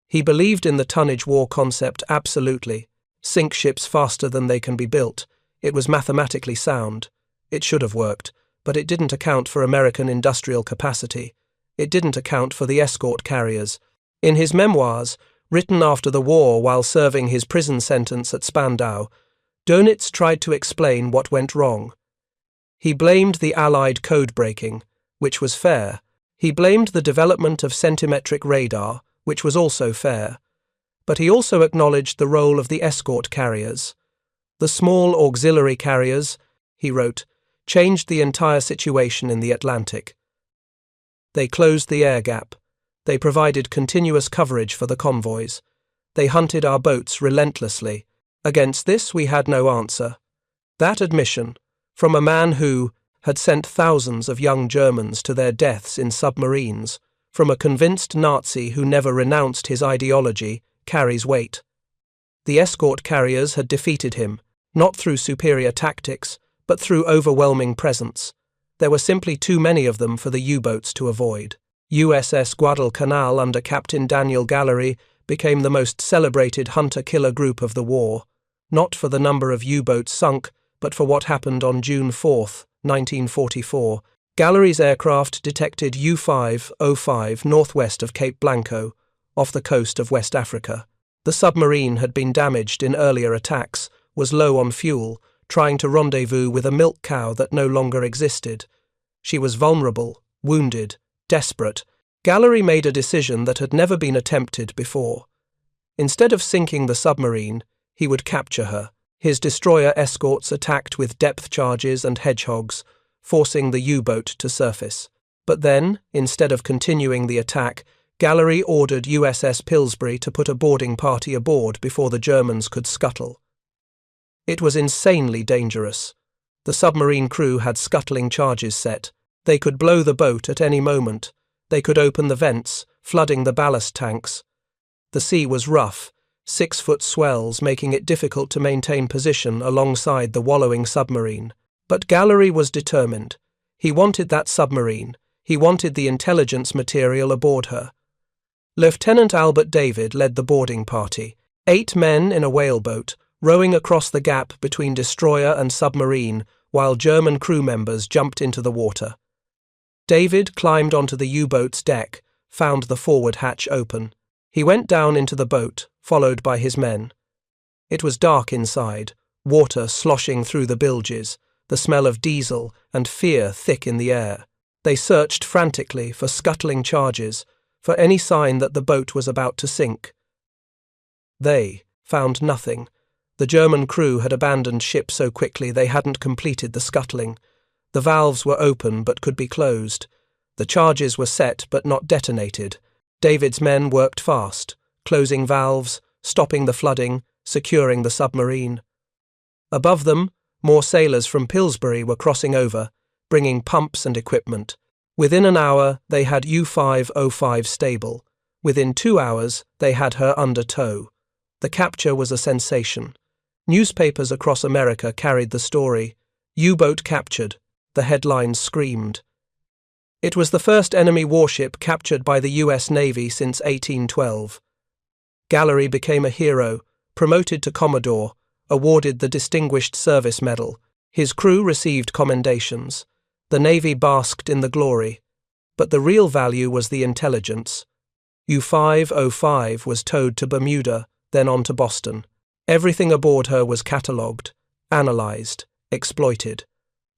He believed in the tonnage war concept absolutely. Sink ships faster than they can be built. It was mathematically sound. It should have worked, but it didn't account for American industrial capacity. It didn't account for the escort carriers. In his memoirs, written after the war while serving his prison sentence at Spandau, Dönitz tried to explain what went wrong. He blamed the Allied code-breaking, which was fair. He blamed the development of centimetric radar, which was also fair. But he also acknowledged the role of the escort carriers. The small auxiliary carriers, he wrote, changed the entire situation in the Atlantic. They closed the air gap. They provided continuous coverage for the convoys. They hunted our boats relentlessly. Against this we had no answer. That admission, from a man who had sent thousands of young Germans to their deaths in submarines, from a convinced Nazi who never renounced his ideology, carries weight. The escort carriers had defeated him, not through superior tactics, but through overwhelming presence. There were simply too many of them for the U-boats to avoid. USS Guadalcanal under Captain Daniel Gallery became the most celebrated hunter-killer group of the war, not for the number of U-boats sunk, but for what happened on June 4, 1944. Gallery's aircraft detected U-505 northwest of Cape Blanco, off the coast of West Africa. The submarine had been damaged in earlier attacks, was low on fuel, trying to rendezvous with a milk cow that no longer existed. She was vulnerable, wounded, desperate. Gallery made a decision that had never been attempted before. Instead of sinking the submarine, he would capture her. His destroyer escorts attacked with depth charges and hedgehogs, forcing the U-boat to surface. But then, instead of continuing the attack, Gallery ordered USS Pillsbury to put a boarding party aboard before the Germans could scuttle. It was insanely dangerous. The submarine crew had scuttling charges set. They could blow the boat at any moment. They could open the vents, flooding the ballast tanks. The sea was rough, 6-foot swells making it difficult to maintain position alongside the wallowing submarine. But Gallery was determined. He wanted that submarine. He wanted the intelligence material aboard her. Lieutenant Albert David led the boarding party, 8 men in a whaleboat, rowing across the gap between destroyer and submarine while German crew members jumped into the water. David climbed onto the U-boat's deck, found the forward hatch open. He went down into the boat, followed by his men. It was dark inside, water sloshing through the bilges, the smell of diesel and fear thick in the air. They searched frantically for scuttling charges, for any sign that the boat was about to sink. They found nothing. The German crew had abandoned ship so quickly they hadn't completed the scuttling. The valves were open but could be closed. The charges were set but not detonated. David's men worked fast, closing valves, stopping the flooding, securing the submarine. Above them, more sailors from Pillsbury were crossing over, bringing pumps and equipment. Within an hour, they had U-505 stable. Within 2 hours, they had her under tow. The capture was a sensation. Newspapers across America carried the story. U-boat captured. The headlines screamed. It was the first enemy warship captured by the U.S. Navy since 1812. Gallery became a hero, promoted to Commodore, awarded the Distinguished Service Medal. His crew received commendations. The Navy basked in the glory. But the real value was the intelligence. U-505 was towed to Bermuda, then on to Boston. Everything aboard her was catalogued, analysed, exploited.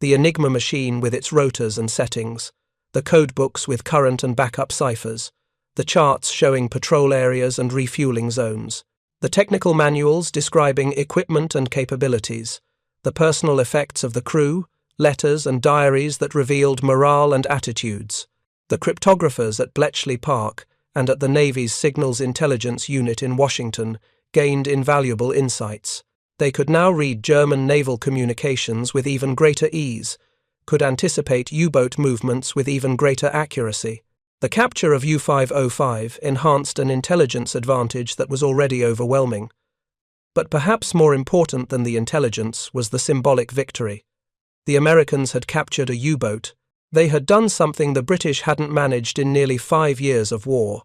The Enigma machine with its rotors and settings, the codebooks with current and backup ciphers, the charts showing patrol areas and refueling zones, the technical manuals describing equipment and capabilities, the personal effects of the crew, letters and diaries that revealed morale and attitudes. The cryptographers at Bletchley Park and at the Navy's Signals Intelligence Unit in Washington gained invaluable insights. They could now read German naval communications with even greater ease, could anticipate U-boat movements with even greater accuracy. The capture of U-505 enhanced an intelligence advantage that was already overwhelming. But perhaps more important than the intelligence was the symbolic victory. The Americans had captured a U-boat. They had done something the British hadn't managed in nearly 5 years of war.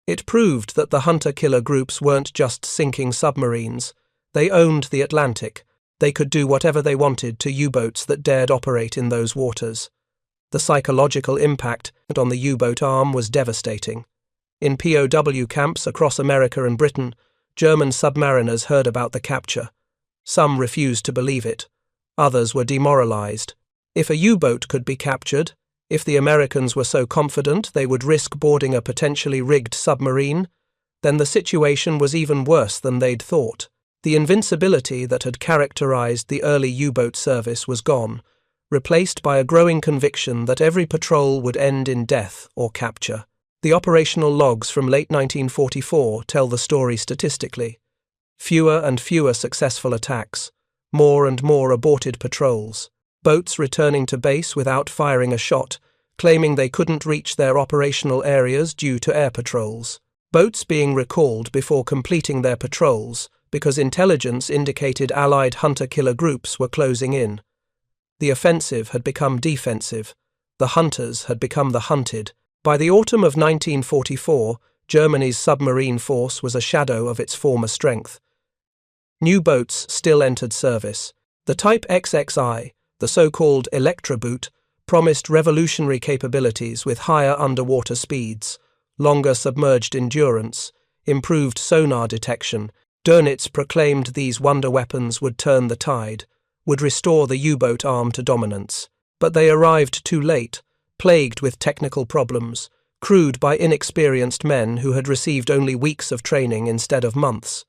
It proved that the hunter-killer groups weren't just sinking submarines. They owned the Atlantic. They could do whatever they wanted to U-boats that dared operate in those waters. The psychological impact on the U-boat arm was devastating. In POW camps across America and Britain, German submariners heard about the capture. Some refused to believe it. Others were demoralized. If a U-boat could be captured, if the Americans were so confident they would risk boarding a potentially rigged submarine, then the situation was even worse than they'd thought. The invincibility that had characterized the early U-boat service was gone, replaced by a growing conviction that every patrol would end in death or capture. The operational logs from late 1944 tell the story statistically. Fewer and fewer successful attacks, more and more aborted patrols, boats returning to base without firing a shot, claiming they couldn't reach their operational areas due to air patrols, boats being recalled before completing their patrols because intelligence indicated Allied hunter-killer groups were closing in. The offensive had become defensive. The hunters had become the hunted. By the autumn of 1944, Germany's submarine force was a shadow of its former strength. New boats still entered service. The Type XXI, the so-called Electra boot, promised revolutionary capabilities with higher underwater speeds, longer submerged endurance, improved sonar detection. Dönitz proclaimed these wonder weapons would turn the tide, would restore the U-boat arm to dominance. But they arrived too late, plagued with technical problems, crewed by inexperienced men who had received only weeks of training instead of months.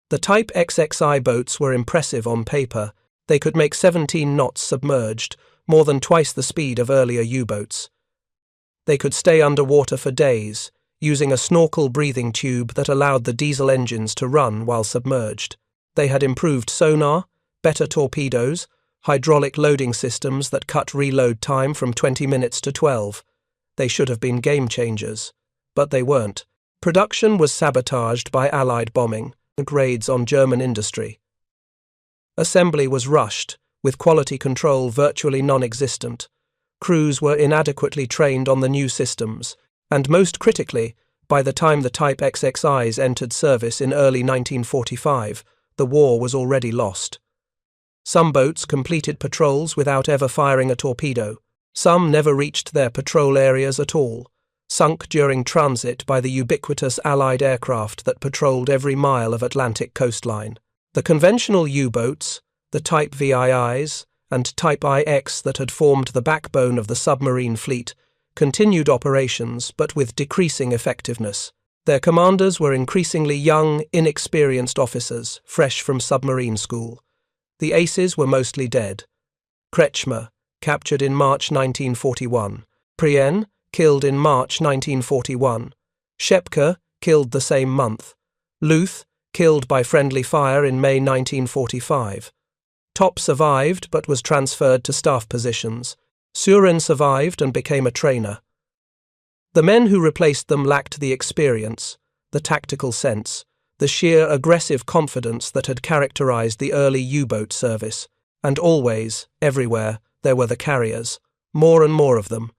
The Type XXI boats were impressive on paper. They could make 17 knots submerged, more than twice the speed of earlier U-boats. They could stay underwater for days, using a snorkel breathing tube that allowed the diesel engines to run while submerged. They had improved sonar, better torpedoes, hydraulic loading systems that cut reload time from 20 minutes to 12. They should have been game changers, but they weren't. Production was sabotaged by Allied bombing and raids on German industry. Assembly was rushed, with quality control virtually non-existent. Crews were inadequately trained on the new systems, and most critically, by the time the Type XXIs entered service in early 1945, the war was already lost. Some boats completed patrols without ever firing a torpedo. Some never reached their patrol areas at all, sunk during transit by the ubiquitous Allied aircraft that patrolled every mile of Atlantic coastline. The conventional U-boats, the Type VIIs, and Type IX that had formed the backbone of the submarine fleet, continued operations but with decreasing effectiveness. Their commanders were increasingly young, inexperienced officers, fresh from submarine school. The aces were mostly dead. Kretschmer, captured in March 1941. Prien, killed in March 1941. Schepke, killed the same month. Luth, killed by friendly fire in May 1945. Top survived but was transferred to staff positions. Surin survived and became a trainer. The men who replaced them lacked the experience, the tactical sense, the sheer aggressive confidence that had characterized the early U-boat service, and always, everywhere, there were the carriers, more and more of them.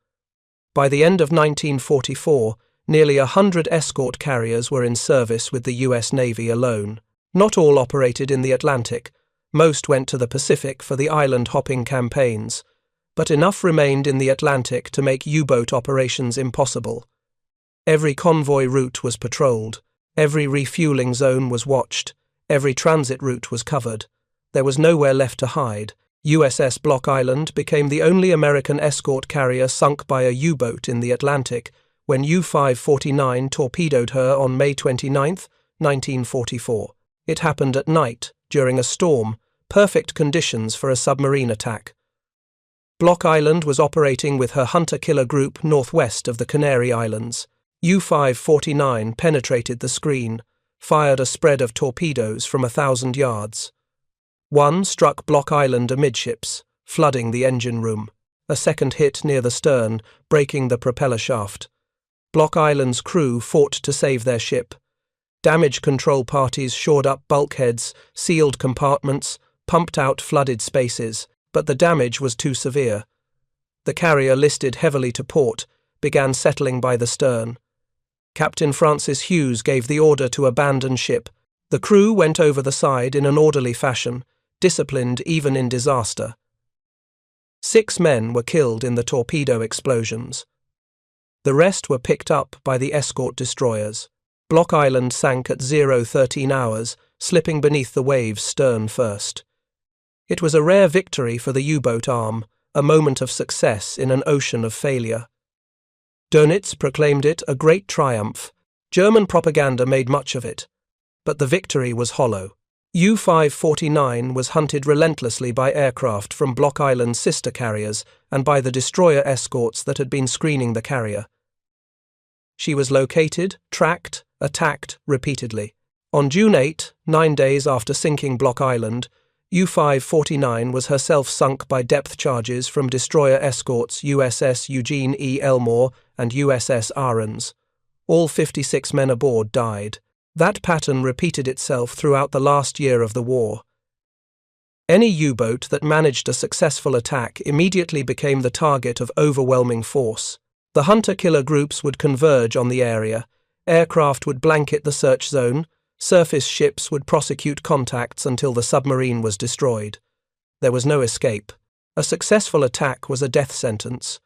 By the end of 1944, nearly 100 escort carriers were in service with the US Navy alone. Not all operated in the Atlantic. Most went to the Pacific for the island-hopping campaigns, but enough remained in the Atlantic to make U-boat operations impossible. Every convoy route was patrolled, every refueling zone was watched, every transit route was covered. There was nowhere left to hide, USS Block Island became the only American escort carrier sunk by a U-boat in the Atlantic when U-549 torpedoed her on May 29, 1944. It happened at night, during a storm, perfect conditions for a submarine attack. Block Island was operating with her hunter-killer group northwest of the Canary Islands. U-549 penetrated the screen, fired a spread of torpedoes from 1,000 yards. One struck Block Island amidships, flooding the engine room. A second hit near the stern, breaking the propeller shaft. Block Island's crew fought to save their ship. Damage control parties shored up bulkheads, sealed compartments, pumped out flooded spaces, but the damage was too severe. The carrier listed heavily to port, began settling by the stern. Captain Francis Hughes gave the order to abandon ship. The crew went over the side in an orderly fashion, disciplined even in disaster. 6 men were killed in the torpedo explosions. The rest were picked up by the escort destroyers. Block Island sank at 0:13 hours, slipping beneath the waves stern first. It was a rare victory for the U-boat arm, a moment of success in an ocean of failure. Dönitz proclaimed it a great triumph. German propaganda made much of it. But the victory was hollow. U-549 was hunted relentlessly by aircraft from Block Island's sister carriers and by the destroyer escorts that had been screening the carrier. She was located, tracked, attacked repeatedly. On June 8, 9 days after sinking Block Island, U-549 was herself sunk by depth charges from destroyer escorts USS Eugene E. Elmore and USS Ahrens. All 56 men aboard died. That pattern repeated itself throughout the last year of the war. Any U-boat that managed a successful attack immediately became the target of overwhelming force. The hunter-killer groups would converge on the area, aircraft would blanket the search zone, surface ships would prosecute contacts until the submarine was destroyed. There was no escape. A successful attack was a death sentence.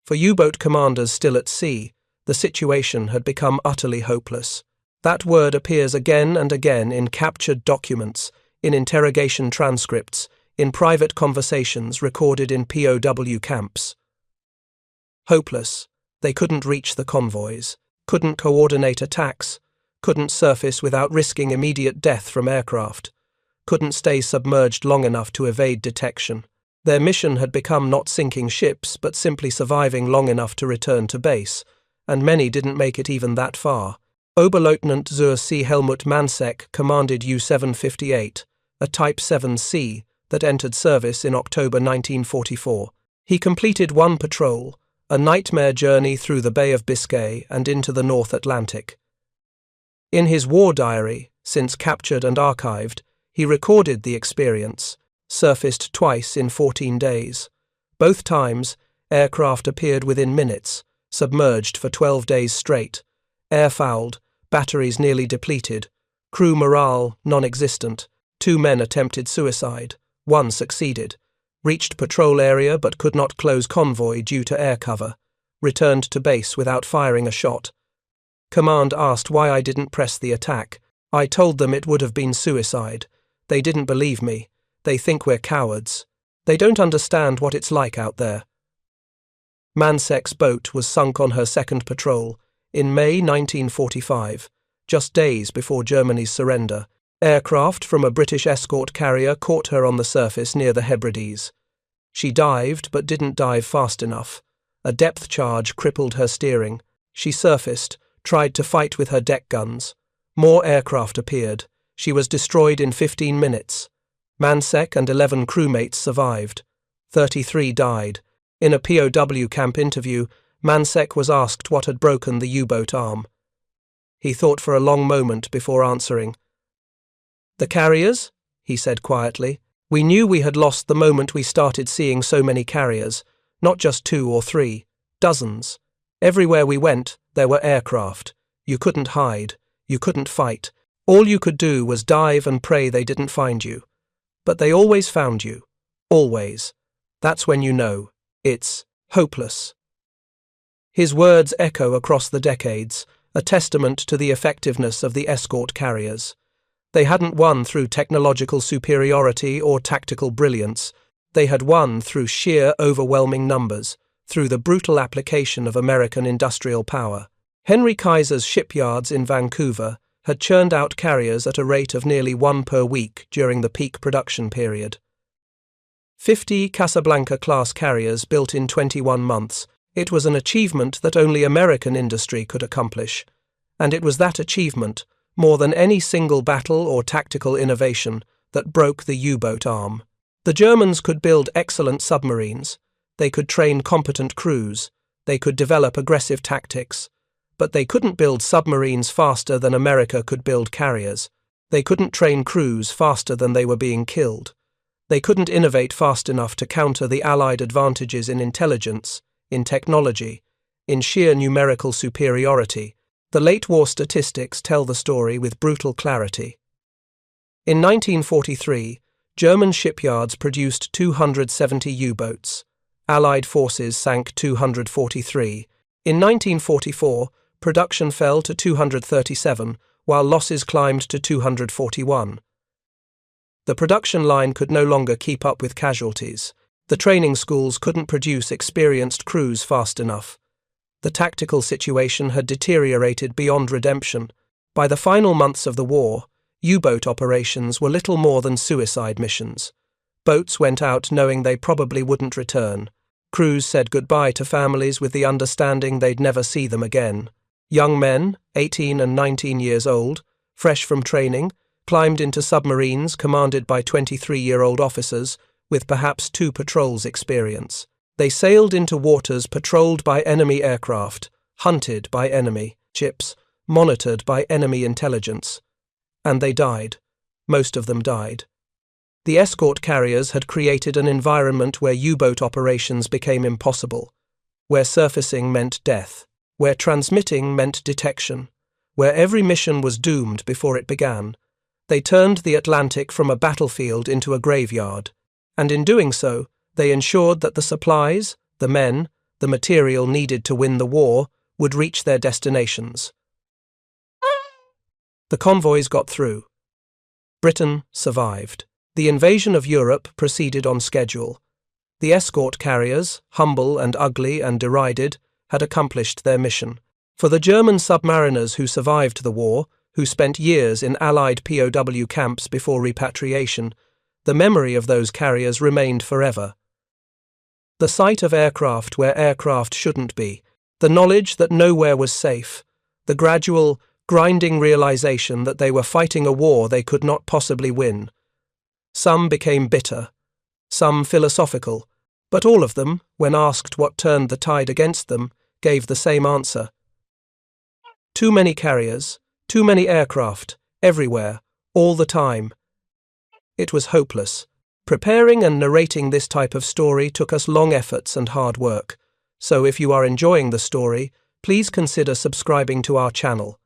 For U-boat commanders still at sea, the situation had become utterly hopeless. That word appears again and again in captured documents, in interrogation transcripts, in private conversations recorded in POW camps. Hopeless. They couldn't reach the convoys, couldn't coordinate attacks, couldn't surface without risking immediate death from aircraft, couldn't stay submerged long enough to evade detection. Their mission had become not sinking ships, but simply surviving long enough to return to base, and many didn't make it even that far. Oberleutnant zur See Helmut Mansek commanded U-758, a Type 7C, that entered service in October 1944. He completed one patrol, a nightmare journey through the Bay of Biscay and into the North Atlantic. In his war diary, since captured and archived, he recorded the experience, surfaced twice in 14 days. Both times, aircraft appeared within minutes, submerged for 12 days straight, air-fouled, batteries nearly depleted, crew morale non-existent. 2 men attempted suicide, 1 succeeded, reached patrol area but could not close convoy due to air cover, returned to base without firing a shot. Command asked why I didn't press the attack. I told them it would have been suicide. They didn't believe me. They think we're cowards. They don't understand what it's like out there. Mansek's boat was sunk on her second patrol in May 1945, just days before Germany's surrender. Aircraft from a British escort carrier caught her on the surface near the Hebrides. She dived but didn't dive fast enough. A depth charge crippled her steering. She surfaced, tried to fight with her deck guns. More aircraft appeared. She was destroyed in 15 minutes. Mansek and 11 crewmates survived. 33 died. In a POW camp interview, Mansek was asked what had broken the U-boat arm. He thought for a long moment before answering. "The carriers?" he said quietly. "We knew we had lost the moment we started seeing so many carriers, not just 2 or 3, dozens. Everywhere we went, there were aircraft. You couldn't hide. You couldn't fight. All you could do was dive and pray they didn't find you. But they always found you. Always. That's when you know. It's hopeless." His words echo across the decades, a testament to the effectiveness of the escort carriers. They hadn't won through technological superiority or tactical brilliance. They had won through sheer overwhelming numbers, through the brutal application of American industrial power. Henry Kaiser's shipyards in Vancouver had churned out carriers at a rate of nearly one per week during the peak production period. 50 Casablanca-class carriers built in 21 months. It was an achievement that only American industry could accomplish, and it was that achievement, more than any single battle or tactical innovation, that broke the U-boat arm. The Germans could build excellent submarines, they could train competent crews, they could develop aggressive tactics, but they couldn't build submarines faster than America could build carriers. They couldn't train crews faster than they were being killed. They couldn't innovate fast enough to counter the Allied advantages in intelligence, in technology, in sheer numerical superiority. The late war statistics tell the story with brutal clarity. In 1943, German shipyards produced 270 U-boats. Allied forces sank 243. In 1944, production fell to 237, while losses climbed to 241. The production line could no longer keep up with casualties. The training schools couldn't produce experienced crews fast enough. The tactical situation had deteriorated beyond redemption. By the final months of the war, U-boat operations were little more than suicide missions. Boats went out knowing they probably wouldn't return. Crews said goodbye to families with the understanding they'd never see them again. Young men, 18 and 19 years old, fresh from training, climbed into submarines commanded by 23-year-old officers with perhaps 2 patrols experience. They sailed into waters patrolled by enemy aircraft, hunted by enemy ships, monitored by enemy intelligence. And they died. Most of them died. The escort carriers had created an environment where U-boat operations became impossible, where surfacing meant death, where transmitting meant detection, where every mission was doomed before it began. They turned the Atlantic from a battlefield into a graveyard, and in doing so, they ensured that the supplies, the men, the material needed to win the war would reach their destinations. The convoys got through. Britain survived. The invasion of Europe proceeded on schedule. The escort carriers, humble and ugly and derided, had accomplished their mission. For the German submariners who survived the war, who spent years in Allied POW camps before repatriation, the memory of those carriers remained forever. The sight of aircraft where aircraft shouldn't be, the knowledge that nowhere was safe, the gradual, grinding realization that they were fighting a war they could not possibly win. Some became bitter, some philosophical, but all of them, when asked what turned the tide against them, gave the same answer. Too many carriers, too many aircraft, everywhere, all the time. It was hopeless. Preparing and narrating this type of story took us long efforts and hard work, so if you are enjoying the story, please consider subscribing to our channel.